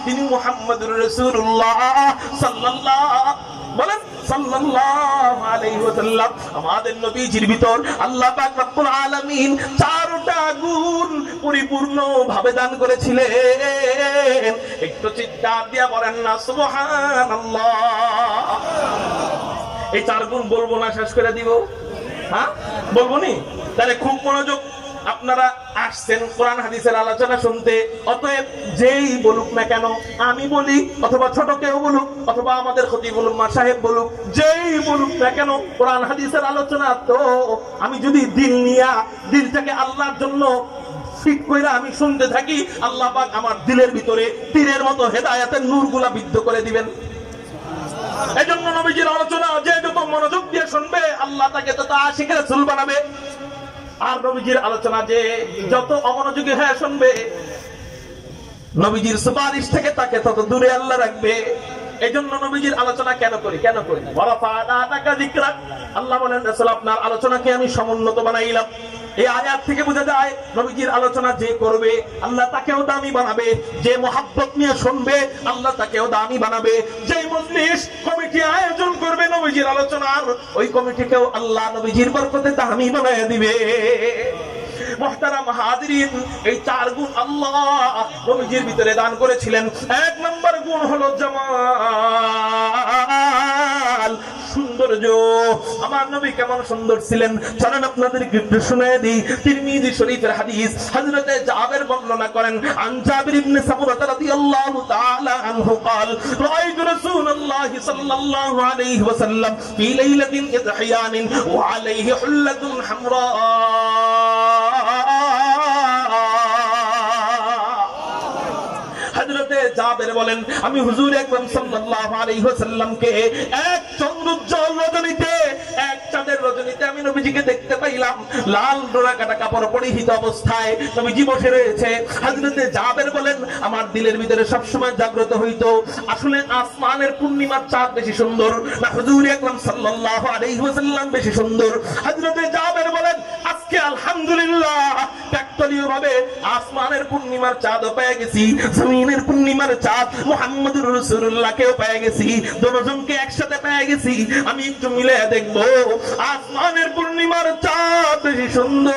A: তিনি মুহাম্মদুর রাসূলুল্লাহ সাল্লাল্লাহু আলাইহি ওয়াসাল্লাম। আমাদের নবীজির ভিতর আল্লাহ পাক রব্বুল আলামিন 4টা গুণ পরিপূর্ণ ভাবে দান করেছিলেন। একটু চিৎকার দিয়ে বলেন না সুবহানাল্লাহ। এই 4 গুণ বলবো না, শেষ করে দিব? হ্যাঁ, বলবো নি? তাহলে খুব মনোযোগ। আপনারা আসছেন কোরআন হাদিসের আলোচনা শুনতে, অতএব যেই বলুক না কেন, আমি বলি অথবা ছোট কেউ বলুক অথবা আমাদের খতিবুল উম্মাহ সাহেব বলুক, যেই বলুক না কেন, কোরআন হাদিসের আলোচনা তো আমি যদি দিলটাকে আল্লাহর জন্য ফিট কইরা আমি শুনতে থাকি, আল্লাহ পাক আমার দিলের ভিতরে তীরের মতো হেদায়েতের নূরগুলা বিদ্ধ করে দিবেন। এজন্য নবীজির আলোচনা যে যত মনোযোগ দিয়ে শুনবে, আল্লাহ তাকে তত আশিকের রাসূল বানাবে। আর নবীজির আলোচনা যে যত অমনোযোগী হয়ে শুনবে, নবীজির সুপারিশ থেকে তাকে তত দূরে আল্লাহ রাখবে। এজন্য নবীজির আলোচনা কেন করি? আল্লাহ বলেন রাসূল আপনার আলোচনাকে আমি সমুন্নত বানাইলাম। এই আয়াত থেকে বোঝা যায় নবীজির আলোচনা যে করবে আল্লাহ তাকেও দামি বানাবে, যে মুহাব্বত নিয়ে শুনবে আল্লাহ তাকেও দামি বানাবে। যে মজলিস কমিটি আয়োজন করবে নবীজির আলোচনার, ওই কমিটিকেও আল্লাহ নবীজির বরকতে দামি বানায় দিবে। মুহতারাম হাজিরিন, এই 4 গুণ আল্লাহ নবীজির ভিতরে দান করেছিলেন। 1 নম্বর গুণ হলো জামাল, সৌন্দর্য। আমার নবী কেমন সুন্দর ছিলেন চলেন আপনাদেরকে একটু শুনিয়ে দিই। তিরমিজি শরীফের হাদিস, হযরতে জাবের বর্ণনা করেন, আন জাবির ইবনে সামুরা রাদিয়াল্লাহু তাআলা আনহু قال রাআইতু রাসূলুল্লাহি সাল্লাল্লাহু আলাইহি ওয়াসাল্লাম ফি লাইলাতিন ইযহিয়ান ওয়া আলাইহি হুল্লাতুন হামরা। হযরত হযরতে জাবের বলেন আমি হুজুর আকরাম সাল্লাল্লাহু আলাইহি ওয়াসাল্লামকে এক চন্দ্রোজ্জ্বল রজনীতে, এক চাঁদের রজনীতে আমি নবীজিকে দেখতে পাইলাম, লাল ডোরা কাটা কাপড় পরিহিত অবস্থায় নবীজি বসে রয়েছে। হযরতে জাবের বলেন আমার দিলের ভিতরে সব সময় জাগ্রত হইতো, আসলে আসমানের পূর্ণিমার চাঁদ বেশি সুন্দর না হুজুর আকরাম সাল্লাল্লাহু আলাইহি ওয়াসাল্লাম বেশি সুন্দর? হযরতে জাবের বলেন আজকে আলহামদুলিল্লাহ কাকতালীয় ভাবে আসমানের পূর্ণিমার চাঁদও পেয়ে গেছি, জমিনের পূর্ণিমার চাঁদ মুহাম্মদুর রাসূলুল্লাহকেও পেয়ে গেছি, দুজনকে একসাথে পেয়ে গেছি। আমি একটু মিলে দেখবো আসমানের পূর্ণিমার চাঁদ বেশি সুন্দর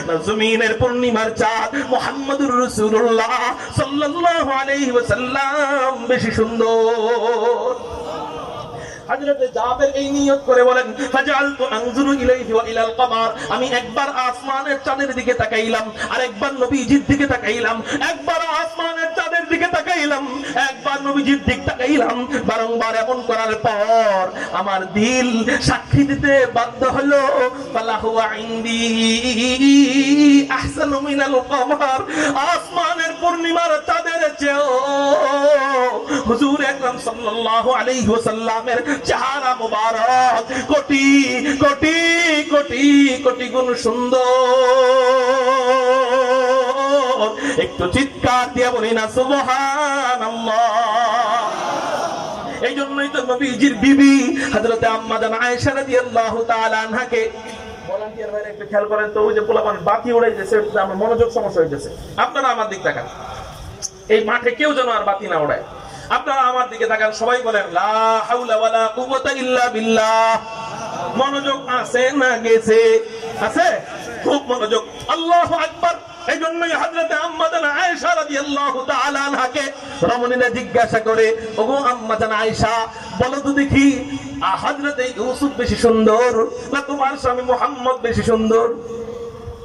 A: না জমিনের পূর্ণিমার চাঁদ মুহাম্মদুর রাসূলুল্লাহ সাল্লাল্লাহু আলাইহি ওয়াসাল্লাম বেশি সুন্দর? হযরতে জাবের এই নিয়ত করে বলেন ফাজআলতু আনজুরু ইলাইহি ওয়া ইলাল কমার, আমি একবার আসমানের চাঁদের দিকে তাকাইলাম, আর একবার নবীজির দিকে তাকাইলাম, একবার আসমানের চাঁদের দিকে তাকাইলাম, একবার নবীজির দিকে তাকাইলাম। বারংবার এমন করার পর আমার দিল সাক্ষী দিতে বাধ্য হলো ফালাহু ইনদি আহসানু মিনাল কমার, আসমানের পূর্ণিমার চাঁদের চেয়েও হুজুর আকরাম সাল্লাল্লাহু আলাইহি ওয়াসাল্লামের চেহারা মুবারক কোটি কোটি কোটি কোটি গুণ সুন্দর। একটু চিৎকার দিয়ে বলি না সুবহানাল্লাহ। এই জন্যই তো নবীজির বিবি হযরতে আম্মা জান আয়েশা রাদিয়াল্লাহু তাআলা আনহাকে, ভলান্টিয়ার ভাইরা একটু খেয়াল করেন তো, ওই যে পোলাপান বাতি উড়াইতেছে, আমার মনোযোগ সমস্যা হইতেছে, আপনারা আমার দিক তাকান, এই মাঠে কেউ যেন আর বাতি না উড়ায়, আপনারা আমার দিকে তাকান, সবাই বলেন লা হাওলা ওয়ালা কুওয়াতা ইল্লা বিল্লাহ। মনোযোগ আছে না গেছে? আছে, খুব মনোযোগ। আল্লাহু আকবার। এই জন্যই হযরতে আম্মা জান আয়েশা রাদিয়াল্লাহু তাআলা আনহাকে রমণীরা জিজ্ঞাসা করে, ওগো আম্মা জান আয়েশা বলো তো দেখি হযরতে ইউসুফ বেশি সুন্দর না তোমার স্বামী মুহাম্মদ বেশি সুন্দর?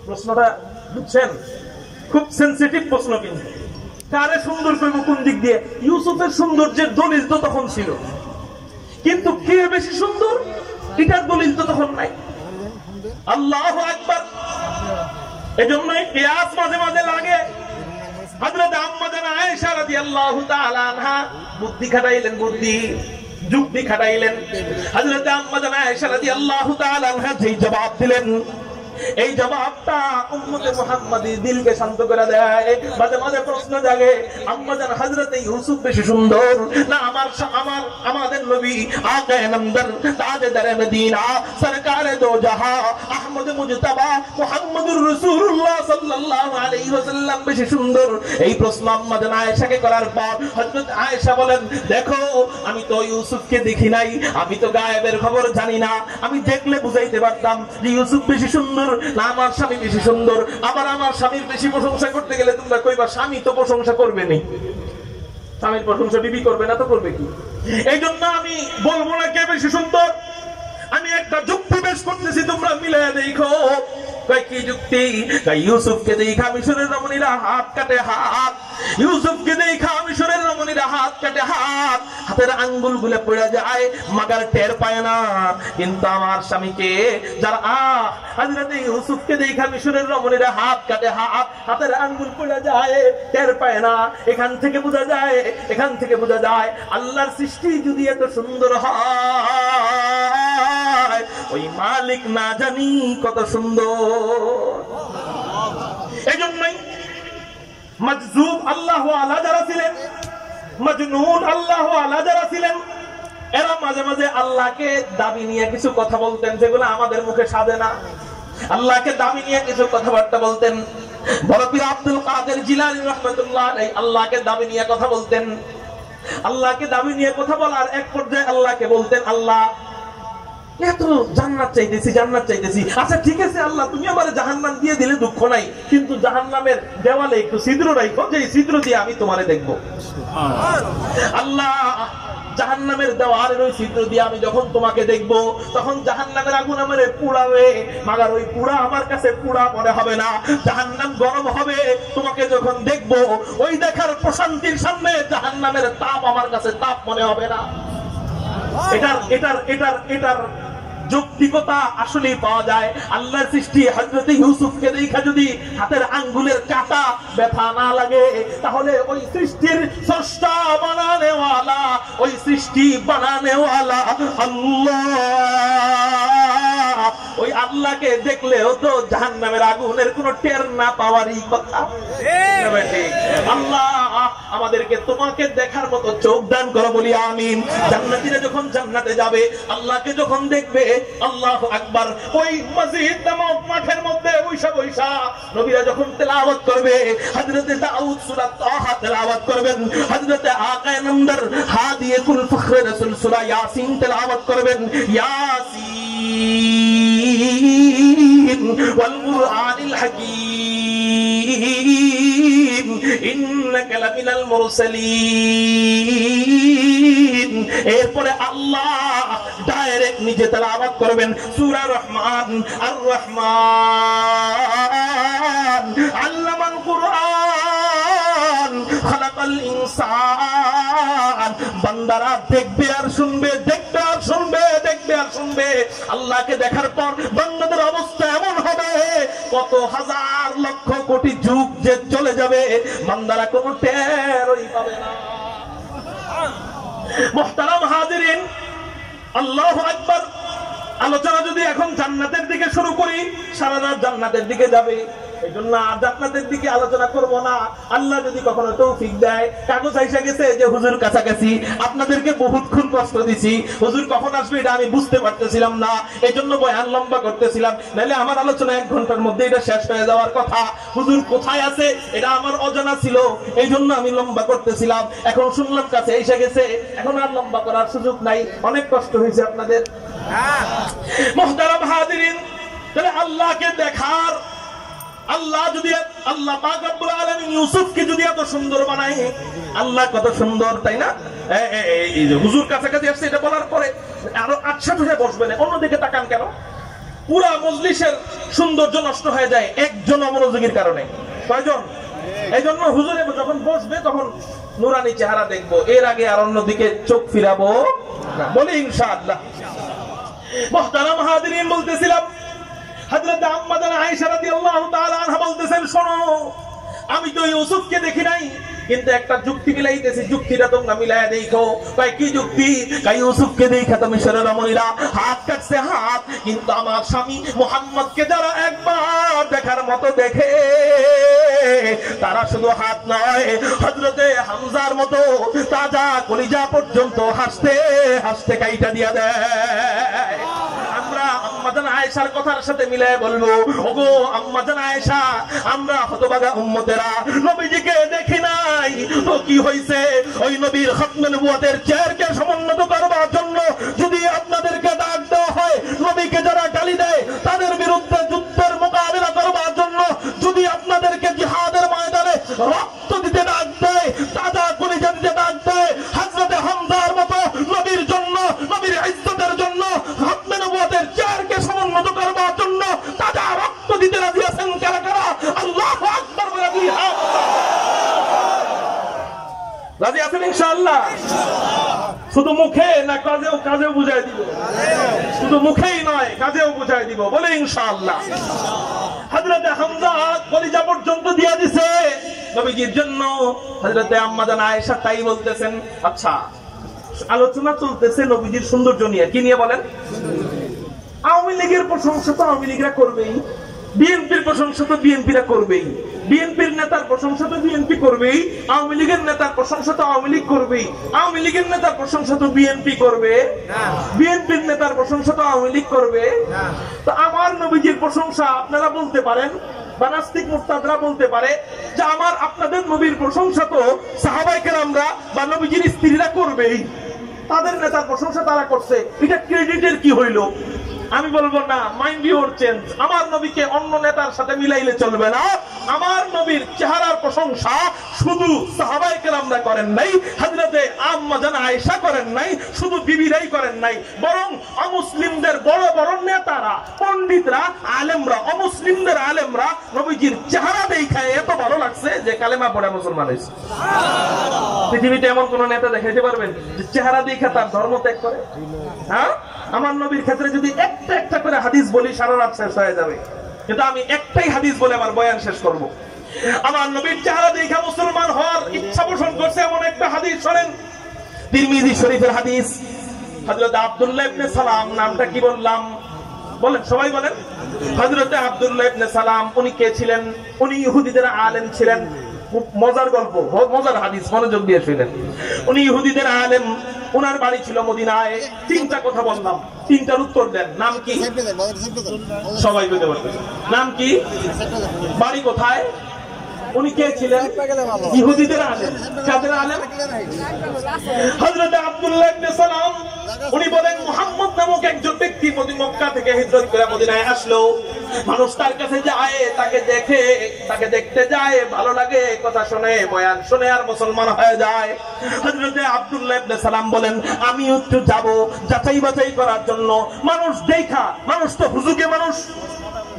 A: প্রশ্নটা বুঝছেন? খুব সেনসিটিভ প্রশ্ন। কিন্তু কারে সুন্দর করবো কোন দিক দিয়ে? ইউসুফের সৌন্দর্যের দলিল তো তখন ছিল, কিন্তু কে বেশি সুন্দর এটার দলিল তো তখন নাই। আল্লাহু আকবার। এজন্যই কিয়াস মাঝে মাঝে লাগে। হযরত আম্মা জান আয়েশা রাদিয়াল্লাহু তাআলা আনহা বুদ্ধি খাটাইলেন, বুদ্ধি যুক্তি খাটাইলেন। হযরত আম্মা জান আয়েশা রাদিয়াল্লাহু তাআলা আনহা যেই জবাব দিলেন, এই জবাবটা উম্মতে মুহাম্মাদির দিলকে শান্ত করে দেয়। মাঝে মাঝে প্রশ্ন জাগে, আম্মা জান হযরতে ইউসুফ বেশি সুন্দর না আমাদের নবী আকা নামদার তাজদার মদিনা সরকারে দো জাহাঁ আহমদ মুজতবা মুহাম্মদুর রাসূলুল্লাহ সাল্লাল্লাহু আলাইহি ওয়াসাল্লাম বেশি সুন্দর? এই প্রশ্ন আম্মা জান আয়েশাকে করার পর হযরত আয়েশা বলেন, দেখো আমি তো ইউসুফকে দেখি নাই, আমি তো গায়েবের খবর জানি না, আমি দেখলে বুঝাইতে পারতাম যে ইউসুফ বেশি সুন্দর না আমার স্বামী বেশি সুন্দর। আবার আমার স্বামীর বেশি প্রশংসা করতে গেলে তোমরা কইবা স্বামী তো প্রশংসা করবে না, স্বামীর প্রশংসা বিবি করবে না তো করবে কি? এই জন্য আমি বলবো না কে বেশি সুন্দর, আমি একটা যুক্তি পেশ করতেছি, তোমরা মিলে দেখো। কি যুক্তি? ইউসুফকে দেখা মিশরের রমণীরা হাত কাটে হাত, ইউসুফকে দেখা মিশরের রমণীরা হাত কাটে হাত, হাতের আঙ্গুল গুলো পড়ে যায়, মাগার টের পায় না। কিন্তু আমার স্বামীকে যারা হযরতে ইউসুফকে দেখা মিশরের রমণীরা হাত কাটে হাত, হাতের আঙ্গুল পড়ে যায়, টের পায় না। এখান থেকে বোঝা যায়, এখান থেকে বোঝা যায় আল্লাহর সৃষ্টি যদি এত সুন্দর হয়, ওই মালিক না জানি কত সুন্দর। এই জন্যই মাজজুব আল্লাহ আলা যারা ছিলেন, মজনুন আল্লাহ আলা যারা ছিলেন, এরা মাঝে মাঝে আল্লাহকে দাবি নিয়ে কিছু কথা বলতেন যেগুলো আমাদের মুখে সাজে না। আল্লাহকে দাবি নিয়ে কিছু কথাবার্তা বলতেন। বড় পীর আব্দুল কাদের জিলানী রাহমাতুল্লাহ আলাইহি আল্লাহকে দাবি নিয়ে কথা বলতেন। আল্লাহকে দাবি নিয়ে কথা বলার এক পর্যায়ে আল্লাহকে বলতেন, আল্লাহ এত জান্নাত চাইতেছি, জান্নাত চাইতেছি, আচ্ছা ঠিক আছে আল্লাহ তুমি আমারে জাহান্নাম দিয়ে দিলে দুঃখ নাই, কিন্তু জাহান্নামের দেওয়ালে একটু ছিদ্র রাখো, যে ছিদ্র দিয়ে আমি তোমারে দেখবো। আল্লাহ জাহান্নামের দেওয়ালের ওই ছিদ্র দিয়ে আমি যখন তোমাকে দেখবো, তখন জাহান্নামের আগুন আমারে পুড়াবে, মাগার ওই পুড়া আমার কাছে পুড়া মনে হবে না, জাহান্নাম গরম হবে। তোমাকে যখন দেখবো, ওই দেখার প্রশান্তির সামনে জাহান্নামের তাপ আমার কাছে তাপ মনে হবে না। এটার যৌক্তিকতা আসলেই পাওয়া যায়। আল্লাহর সৃষ্টি হযরত ইউসুফকে দেখা যদি হাতের আঙ্গুলের কাঁটা ব্যথা না লাগে, তাহলে ওই সৃষ্টির স্রষ্টা বানানেওয়ালা, ওই সৃষ্টি বানানেওয়ালা আল্লাহ, ওই আল্লাহকে দেখলেও তো জাহান্নামের আগুনের কোনো টের না পাওয়ারই কথা। আল্লাহ আমাদেরকে তোমাকে দেখার মতো চোখ দান করো, বলি আমিন। জান্নাতীরা যখন জান্নাতে যাবে, আল্লাহকে যখন দেখবে, আল্লাহু আকবার, ওই মসজিদ নামক মাঠের মধ্যে বৈশা বৈশা নবীরা যখন তেলাওয়াত করবে, হযরতে দাউদ সূরা তাহা তেলাওয়াত করবেন, হযরতে আকায়ে নামদার হাদিয়ে কুল ফখরে রাসূল সূরা ইয়াসিন তেলাওয়াত করবেন, ইয়াসিন ওয়াল কুরআনিল হাকীম ইন্নাকা লামিনাল মুরসালিন। এরপরে আল্লাহ ডাইরেক্ট নিজে তেলাওয়াত করবেন সূরা রহমান, আর রহমান আল্লামাল কুরআন খালাকাল ইনসান। বান্দারা দেখবে আর শুনবে, দেখবে আর শুনবে, দেখবে আর শুনবে। আল্লাহকে দেখার পর বান্দাদের অবস্থা এমন হবে, কত হাজার লক্ষ কোটি যুগ যে চলে যাবে, বান্দারা কোনো টেরই পাবে না। মুহতারাম হাজিরিন, আল্লাহু আকবার। আলোচনা যদি এখন জান্নাতের দিকে শুরু করি, সারা রাত জান্নাতের দিকে যাবে। এই জন্য আর জান্নাতের দিকে আলোচনা করব না। আল্লাহ যদি কখনো তৌফিক দেয়, কাগজ আইসা গেছে যে হুজুর কাছাকাছি, আপনাদেরকে বহুতক্ষণ কষ্ট দিছি, হুজুর কখন আসবে এটা আমি বুঝতে পারতেছিলাম না, এই জন্য বয়ান লম্বা করতেছিলাম, নাহলে আমার আলোচনা 1 ঘন্টার মধ্যে এটা শেষ হয়ে যাওয়ার কথা। হুজুর কোথায় আছে এটা আমার অজানা ছিল, এই জন্য আমি লম্বা করতেছিলাম। এখন শুনলাম কাছে এসে গেছে, এখন আর লম্বা করার সুযোগ নাই। অনেক কষ্ট হয়েছে আপনাদের। মুহতারাম হাজিরিন, তাহলে আল্লাহকে দেখার, আল্লাহ যদি, আল্লাহ পাক রব্বুল আলামিন ইউসুফকে যদি এত সুন্দর বানায়, আল্লাহ কত সুন্দর, তাই না? এই যে হুজুর কাছাকাছি আসছে এটা বলার পরে আরো 8 হয়ে বসবেন, অন্যদিকে তাকান কেন? পুরা মজলিসের সৌন্দর্য নষ্ট হয়ে যায় একজন অমনোযোগীর কারণে। কয়জন? এই জন্য হুজুরে যখন বসবে তখন নুরানি চেহারা দেখবো, এর আগে আর অন্যদিকে চোখ ফিরাবো না, বলি ইনশাআল্লাহ। মুহতারাম হাজিরিন, বলতেছিলাম হযরত আম্মা জান আয়েশা রাদিয়াল্লাহু তাআলা আনহা বলতেছেন, শোনো, আমি তো ইউসুফকে দেখি নাই, কিন্তু একটা যুক্তি মিলাইতেছি, যুক্তিটা তোমরা মিলায়া দেখো। কয় কি যুক্তি? কয় ইউসুফকে দেখা তো মিশরের রমণীরা হাত কাটছে হাত, কিন্তু আমার স্বামী মুহাম্মদকে যারা একবার দেখার মতো দেখে, তারা শুধু হাত নয়, হযরতে হামজার মতো তাজা কলিজা পর্যন্ত হাসতে হাসতে কাইটা দিয়া দেয়। আমরা আম্মা জান আয়েশার কথার সাথে মিলায়ে বলবো, ওগো আম্মা জান আয়েশা, আমরা হতভাগা উম্মতেরা নবীজিকে দেখি নাই, তো কি হইছে? ওই নবীর খতমে নবুয়তের চেয়ারকে সমুন্নত করবার জন্য যদি আপনাদেরকে ডাক দেওয়া হয়, নবীকে যারা গালি দেয় তাদের বিরুদ্ধে যুদ্ধের মোকাবিলা করবার জন্য যদি আপনাদেরকে জিহাদের ময়দানে রক্ত দিতে ডাক দেয়, তাজা কলিজা দিতে ডাক দেয়, হযরতে হামজার মতো নবীর জন্য, নবীর ইজ্জতের জন্য, খতমে নবুয়তের চেয়ারকে সমুন্নত করবার জন্য তাজা রক্ত দিতে রাজি আছেন কারা কারা? আল্লাহু আকবার বলে দুই হাত রাজি আছেন ইনশাআল্লাহ? শুধু মুখে না কাজেও, কাজেও বুঝাই দিব, শুধু মুখেই নয় কাজেও বুঝাই দিব, বলে ইনশাআল্লাহ। হযরতে হামজা কলিজা পর্যন্ত দিয়া দিছে নবীজির জন্য। হযরতে আম্মা জান আয়েশা তাই বলতেছেন। আচ্ছা, আলোচনা চলতেছে নবীজির সৌন্দর্য নিয়ে, কি নিয়ে বলেন? আওয়ামী লীগের প্রশংসা তো আওয়ামী লীগরা করবেই, বিএনপির প্রশংসা তো বিএনপিরা করবেই, বিএনপির নেতার প্রশংসা তো বিএনপি করবেই, আওয়ামী লীগের নেতার প্রশংসা তো আওয়ামী লীগ করবেই, আওয়ামী লীগের নেতার প্রশংসা তো বিএনপি করবে, বিএনপির নেতার প্রশংসা তো আওয়ামী লীগ করবে। তো আমার নবীজির প্রশংসা আপনারা বলতে পারেন, বা নাস্তিক মুরতাদরা বলতে পারে যে আমার আপনাদের নবীর প্রশংসা তো সাহাবায়ে কেরামরা বা নবীজির স্ত্রীরা করবেই, তাদের নেতার প্রশংসা তারা করছে, এটা ক্রেডিটের কি হইল? আমি বলবো না, মাইন্ড ইউর চেঞ্জ। আমার নবীকে অন্য নেতার সাথে মিলাইলে চলবে না। আমার নবীর চেহারার প্রশংসা শুধু সাহাবায়ে কেরামরা করেন নাই, হযরতে আম্মা জান আয়েশা করেন নাই, শুধু বিবিরাই করেন নাই, বরং অমুসলিমদের বড় বড় নেতারা, পণ্ডিতরা, আলেমরা, অমুসলিমদের আলেমরা নবীজির চেহারা দেখে এত ভালো লাগছে যে কালেমা পড়ে মুসলমান হয়েছে। পৃথিবীতে এমন কোন নেতা দেখাইতে পারবেন যে চেহারা দেখে তার ধর্ম ত্যাগ করে? হ্যাঁ, আমার নবীর ক্ষেত্রে যদি একটা একটা করে হাদিস বলি সারা রাত শেষ হয়ে যাবে, কিন্তু আমি একটাই হাদিস বলে আমার বয়ান শেষ করব। আমার নবীর চেহারা দেখে মুসলমান হওয়ার ইচ্ছা পোষণ করছে এমন একটা হাদিস শোনেন, তিরমিজি শরীফের হাদিস। হযরত আব্দুল্লাহ ইবনে সালাম, নামটা কি বললাম বলেন, সবাই বলেন। হযরত আব্দুল্লাহ ইবনে সালাম উনি কে ছিলেন? উনি ইহুদিদের আলেম ছিলেন। মজার গল্প, মজার হাদিস, মনোযোগ দিয়ে শুনেন। উনি ইহুদিদের আলেম, ওনার বাড়ি ছিল মদিনায়। তিনটা কথা বললাম, তিনটার উত্তর দেন। নাম কি? সবাই বলতে পারবেন। নাম কি? বাড়ি কোথায়? উনি কে ছিলেন? ইহুদিদের আলেম। কাদের আলেম? হযরত আব্দুল্লাহ ইবনে সালাম উনি বলেন, মুহাম্মদ নামক একজন ব্যক্তি মক্কা থেকে হিজরত করে মদিনায় আসলো। মানুষ তার কাছে যায়, তাকে দেখে, তাকে দেখতে যায়, ভালো লাগে, কথা শুনে, বয়ান শুনে আর মুসলমান হয়ে যায়। হযরত আব্দুল্লাহ ইবনে সালাম বলেন, আমি একটু যাব যাচাই বাছাই করার জন্য। মানুষ দেখা, মানুষ তো হুজুগে মানুষ,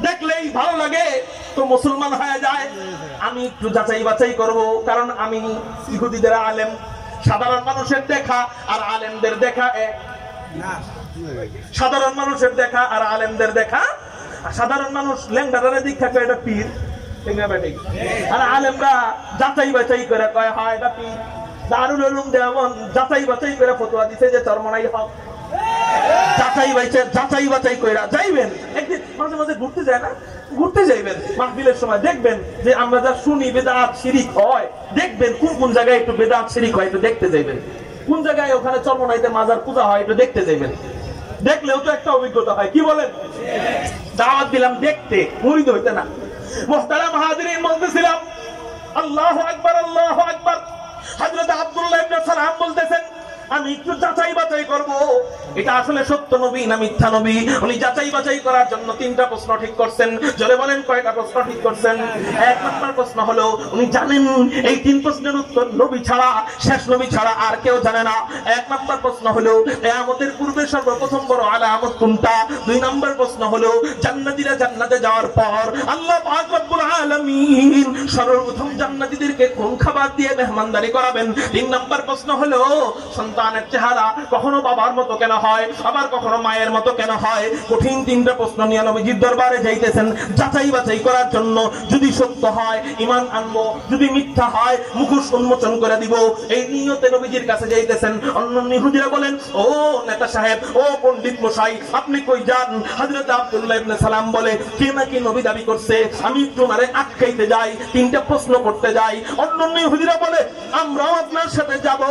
A: দেখলেই ভালো লাগে তো মুসলমান হয়ে যায়। আমি একটু যাচাই বাছাই করব, কারণ আমি ইহুদিদের আলেম। সাধারণ মানুষের দেখা আর আলেমদের দেখা এক না। সাধারণ মানুষের দেখা আর আলেমদের দেখা, সাধারণ মানুষ লেংডারে দীক্ষা করে এটা পীর, আর আলেমরা যাচাই বাছাই করে কয় হয় এটা পীর। দারুল উলুম দেওবন্দ যাচাই বাছাই করে ফতোয়া দিছে যে চরমনাই হক। যাচাই বাছাই কইরা যাইবেন। একদিন মাঝে মাঝে ঘুরতে যায় না, ঘুরতে যাইবেন মাহফিলের সময়, দেখবেন যে আমরা যা শুনি বেদাত শিরিক হয়, দেখবেন কোন কোন জায়গায় একটু বেদাত শিরিক হয় একটু দেখতে যাইবেন, কোন জায়গায় ওখানে চরমনাইতে মাজার পূজা হয় একটু দেখতে যাইবেন। দেখলেও তো একটা অভিজ্ঞতা হয়, কি বলেন? দাওয়াত দিলাম দেখতে, মুরিদ হইতে না। মুহতারাম হাজিরিন, বলতেছিলাম আল্লাহু আকবার, আল্লাহু আকবার। হযরত আব্দুল্লাহ ইবনে সালাম বলতেছেন, আমি একটু যাচাই বাছাই করব এটা আসলে সত্য নবী না মিথ্যা নবী। উনি যাচাই বাছাই করার জন্য তিনটা প্রশ্ন ঠিক করছেন। জোরে বলেন, কয়টা প্রশ্ন ঠিক করছেন? এক নম্বর প্রশ্ন হলো, উনি জানেন এই তিন প্রশ্নের উত্তর নবী ছাড়া, শেষ নবী ছাড়া আর কেউ জানে না। এক নম্বর প্রশ্ন হলো, কিয়ামতের পূর্বে সর্বপ্রথম বড় আলামত কোনটা? দুই নম্বর প্রশ্ন হলো, জান্নাতীরা জান্নাতে যাওয়ার পর আল্লাহ পাক রব্বুল আলামিন সর্বপ্রথম জান্নাতীদেরকে কোন খাবার দিয়ে মেহমানদারি করাবেন? তিন নম্বর প্রশ্ন হলো, সন্তানের চেহারা কখনো বাবার মতো কেন হয়, আবার কখনো মায়ের মতো কেন হয়? কঠিন তিনটা প্রশ্ন নিয়ে নবীজির দরবারে যাইতেছেন যাচাই বাছাই করার জন্য। যদি সত্য হয় ঈমান আনবো, যদি মিথ্যা হয় মুখোশ উন্মোচন করে দিব, এই নিয়তে নবীজির কাছে যাইতেছেন। অন্য ইহুদিরা বলেন, ও নেতা সাহেব, ও পণ্ডিত মশাই, আপনি কই যান? হযরত আব্দুল্লাহ ইবনে সালাম বলে, কে নাকি নবী দাবি করছে, আমি একটু ওনারে আটকাইতে যাই, তিনটা প্রশ্ন করতে যাই। অন্য ইহুদিরা বলে, আমরাও আপনার সাথে যাব,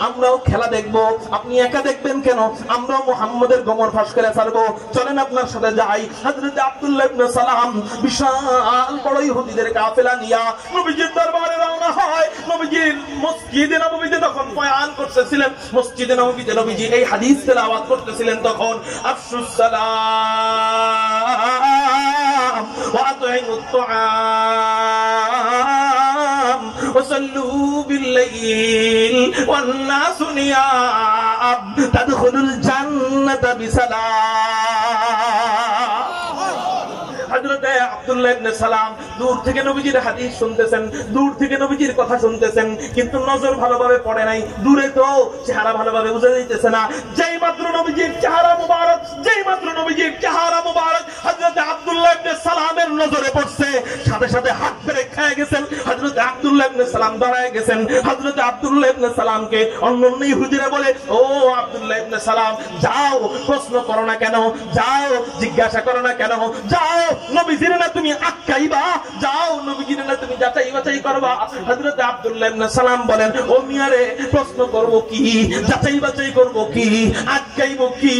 A: আমরাও খেলা দেখবো। আপনি একা দেখবেন কেন? আমরা মুহাম্মদের গোমর ফাঁস করে ছাড়বো, চলেন আপনার সাথে যাই। হযরত আব্দুল্লাহ ইবনে সালাম বিশাল বড় ইহুদিদের কাফেলা নিয়া নবীজির দরবারে রওনা হয়। নবীজির মসজিদে নববীতে তখন বয়ান করতেছিলেন, মসজিদে নববীতে নবীজি এই হাদিস তেলাওয়াত করতেছিলেন। তখন আফশুস সালাম ওয়া আতঈমুত তুআম ওয়াসাল্লু বিল-লাইল ওয়ান-নাসু নিয়াম তাদখুলুল জান্নাতা বিসালাম। হযরত আব্দুল্লাহ ইবনে সালাম দূর থেকে নবীজির হাদিস শুনতেছেন, দূর থেকে নবীজির কথা শুনতেছেন, কিন্তু নজর ভালোভাবে পড়ে নাই। দূরে তো চেহারা ভালোভাবে বুঝা যাইতেছে না। যেই মাত্র নবীজির চেহারা মুবারক, যেই মাত্র নবীজির চেহারা মুবারক হযরত আব্দুল্লাহ ইবনে সালামের নজরে পড়ছে, সাথে সাথে হাত ফেরে খেয়ে গেছেন। হযরত আব্দুল্লাহ ইবনে সালাম দাঁড়ায় গেছেন। হযরত আব্দুল্লাহ ইবনে সালামকে অন্য ইহুদিরা বলে, ও আব্দুল্লাহ ইবনে সালাম, যাও, প্রশ্ন করো না কেন? যাও, জিজ্ঞাসা করো না কেন? যাও, নবীজির না তুমি আটকাইবা? যাও, নবীজির না তুমি যাচাই বাছাই করবা? হযরত আব্দুল্লাহ ইবনে সালাম বলেন, ও মিয়ারে, প্রশ্ন করব কি, যাচাই বাছাই করব কি, আটকাইব কি?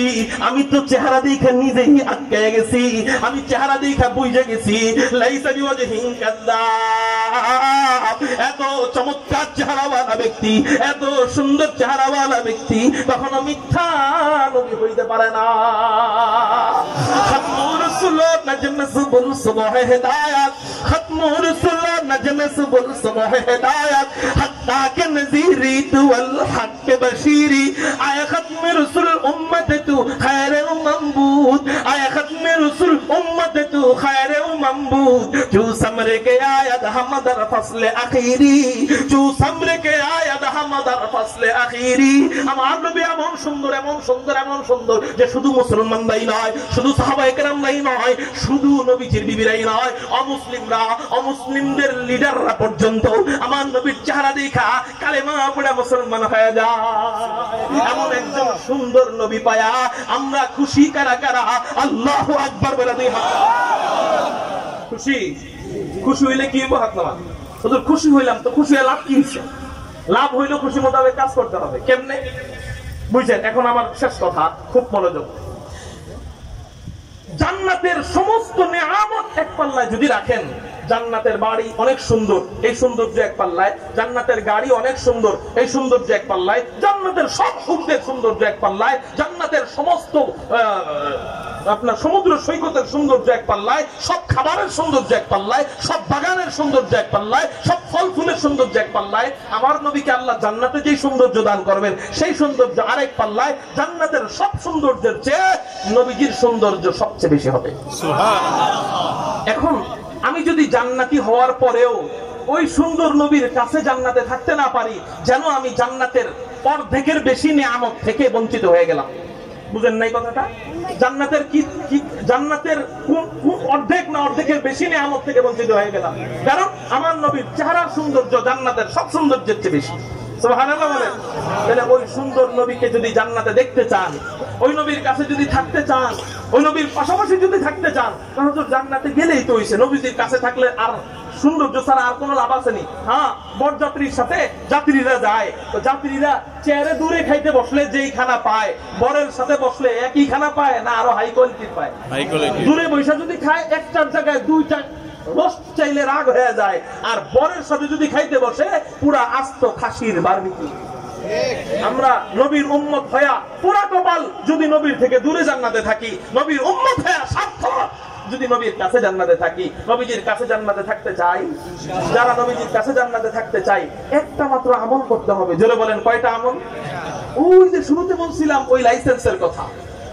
A: আমি তো চেহারা দেখে নিজেই আটকায় গেছি, আমি চেহারা দেখে বুঝে গেছি। লাইসা বিওয়াজহিন কাযাব, এত চমৎকার চেহারাওয়ালা ব্যক্তি, এত সুন্দর চেহারাওয়ালা ব্যক্তি কখনো মিথ্যা নবী হইতে পারে না। খতমুর রাসূল নাজম সুবুল সুবহ হিদায়াত, খতমুর রাসূল नजम सुबुल सुबह हिदायत हत्ता के नज़ीरी तू अल हक बशीरी आए खत्म रसूल उम्मत तू खैर ममबूद आए खत्म रसूल उम्मत तू खैर ममबूद जो समर के आयत हमदर फसल आखिरी जो समर के आयत हमदर फसल आखिरी আমার নবী এমন সুন্দর এমন সুন্দর এমন সুন্দর যে শুধু মুসলমানরাই নয় শুধু সাহাবায়ে কেরামরাই নয় শুধু নবীজির বিবিরাই নয় অমুসলিমদের লিডাররা পর্যন্ত আমার নবীর চেহারা দেখা কালেমা পড়ে মুসলমান হয়ে যায় এমন একজন সুন্দর নবী পায়া আমরা খুশি কারা কারা আল্লাহু আকবার বলে দিই খুশি খুশি হইলে কি হবে হাত নামা হুজুর খুশি হইলাম তো খুশি হয়ে লাভ কি হচ্ছে লাভ হইলো খুশি মোতাবেক কাজ করতে হবে কেমনে বুঝছেন এখন আমার শেষ কথা খুব মনোযোগ জান্নাতের সমস্ত নেয়ামত এক পাল্লায় যদি রাখেন জান্নাতের বাড়ি অনেক সুন্দর এই সৌন্দর্য এক পাল্লায় জান্নাতের গাড়ি অনেক সুন্দর এই সৌন্দর্য এক পাল্লায় জান্নাতের সব সুখের সৌন্দর্য এক পাল্লায় জান্নাতের সমস্ত আপনার সমুদ্র সৈকতের সৌন্দর্য এক পাল্লায় সব খাবারের সৌন্দর্য এক পাল্লায় সব বাগানের সৌন্দর্য এক পাল্লায় সব ফল ফুলের সৌন্দর্য এক পাল্লায় আমার নবীকে আল্লাহ জান্নাতে যে সৌন্দর্য দান করবেন সেই সৌন্দর্য আরেক পাল্লায় জান্নাতের সব সৌন্দর্যের চেয়ে নবীজির সৌন্দর্য সবচেয়ে বেশি হবে সুবহানাল্লাহ এখন আমি যদি জান্নাতি হওয়ার পরেও ওই সুন্দর নবীর কাছে জান্নাতে থাকতে না পারি যেন আমি জান্নাতের অর্ধেকের বেশি নিয়ামত থেকে বঞ্চিত হয়ে গেলাম বুঝেন নাই কথাটা জান্নাতের কি জান্নাতের অর্ধেক না অর্ধেকের বেশি নিয়ামত থেকে বঞ্চিত হয়ে গেলাম কারণ আমার নবীর চেহারার সৌন্দর্য জান্নাতের সব সৌন্দর্যের চেয়ে বেশি সুবহানাল্লাহ বলেন তাহলে ওই সুন্দর নবীকে যদি জান্নাতে দেখতে চান ওই নবীর কাছে যদি থাকতে চান ওই নবীর পাশাপাশি যদি থাকতে চান তাহলে তো জান্নাতে গেলেই তো হইছে নবীজির কাছে থাকলে আর সৌন্দর্য ছাড়া আর কোনো লাভ আছে নি হ্যাঁ বরযাত্রীর সাথে যাত্রীরা যায় তো যাত্রীরা চেয়ারে দূরে খাইতে বসলে যেই খানা পায় বরের সাথে বসলে একই খানা পায় না আরো হাই কোয়ালিটির পায় দূরে বৈশা যদি খায় একটার জায়গায় দুইটা রোস্ট চাইলে রাগ হয়ে যায় আর বরের সাথে যদি খাইতে বসে পুরা আস্ত খাসির বারবিকিউ আমরা নবীর উম্মত হয়া পুরা কপাল যদি নবীর থেকে দূরে জান্নাতে থাকি নবীর উম্মত হয়া সার্থক যদি নবীর কাছে জান্নাতে থাকি নবীজির কাছে জান্নাতে থাকতে চাই যারা নবীজির কাছে জান্নাতে থাকতে চাই একটা মাত্র আমল করতে হবে জোরে বলেন কয়টা আমল ওই যে শুরুতে বলছিলাম ওই লাইসেন্সের কথা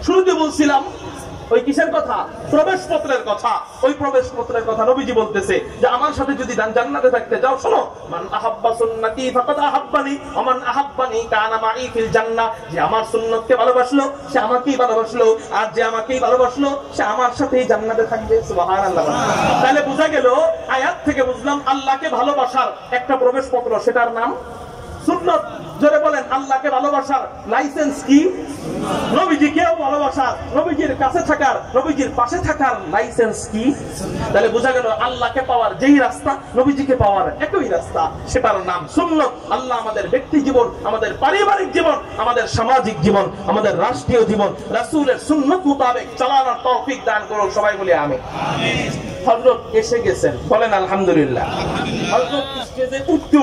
A: শুরুতে বলছিলাম ওই কিসের কথা প্রবেশপত্রের কথা ওই প্রবেশপত্রের কথা নবীজি বলতেছে যে আমার সাথে যদি জান্নাতে থাকতে যাও শোনো মান আহাব্বা সুন্নতি ফাকাদ আহাব্বানি ওয়া মান আহাব্বানি কানা মাই ফিল জান্নাহ যে আমার সুন্নতকে ভালোবাসলো সে আমাকেই ভালোবাসলো আর যে আমাকেই ভালোবাসলো সে আমার সাথেই জান্নাতে থাকবে সুবহানাল্লাহ তাহলে বোঝা গেল আয়াত থেকে বুঝলাম আল্লাহকে ভালোবাসার একটা প্রবেশপত্র সেটার নাম সুন্নাত জোরে বলেন আল্লাহকে ভালোবাসার লাইসেন্স কি নবীজিকেও ভালোবাসার নবীজির কাছে থাকার নবীজির পাশে থাকার লাইসেন্স কি তাহলে বোঝা গেল আল্লাহকে পাওয়ার যেই রাস্তা নবীজিকে পাওয়ার একই রাস্তা সেটার নাম সুন্নাত আল্লাহ আমাদের ব্যক্তি জীবন আমাদের পারিবারিক জীবন আমাদের সামাজিক জীবন আমাদের রাষ্ট্রীয় জীবন রাসূলের সুন্নাত মোতাবেক চলার তৌফিক দান করুন সবাই বলি আমিন হযরত এসে গেছেন বলেন আলহামদুলিল্লাহ হযরত স্টেজে উঠতে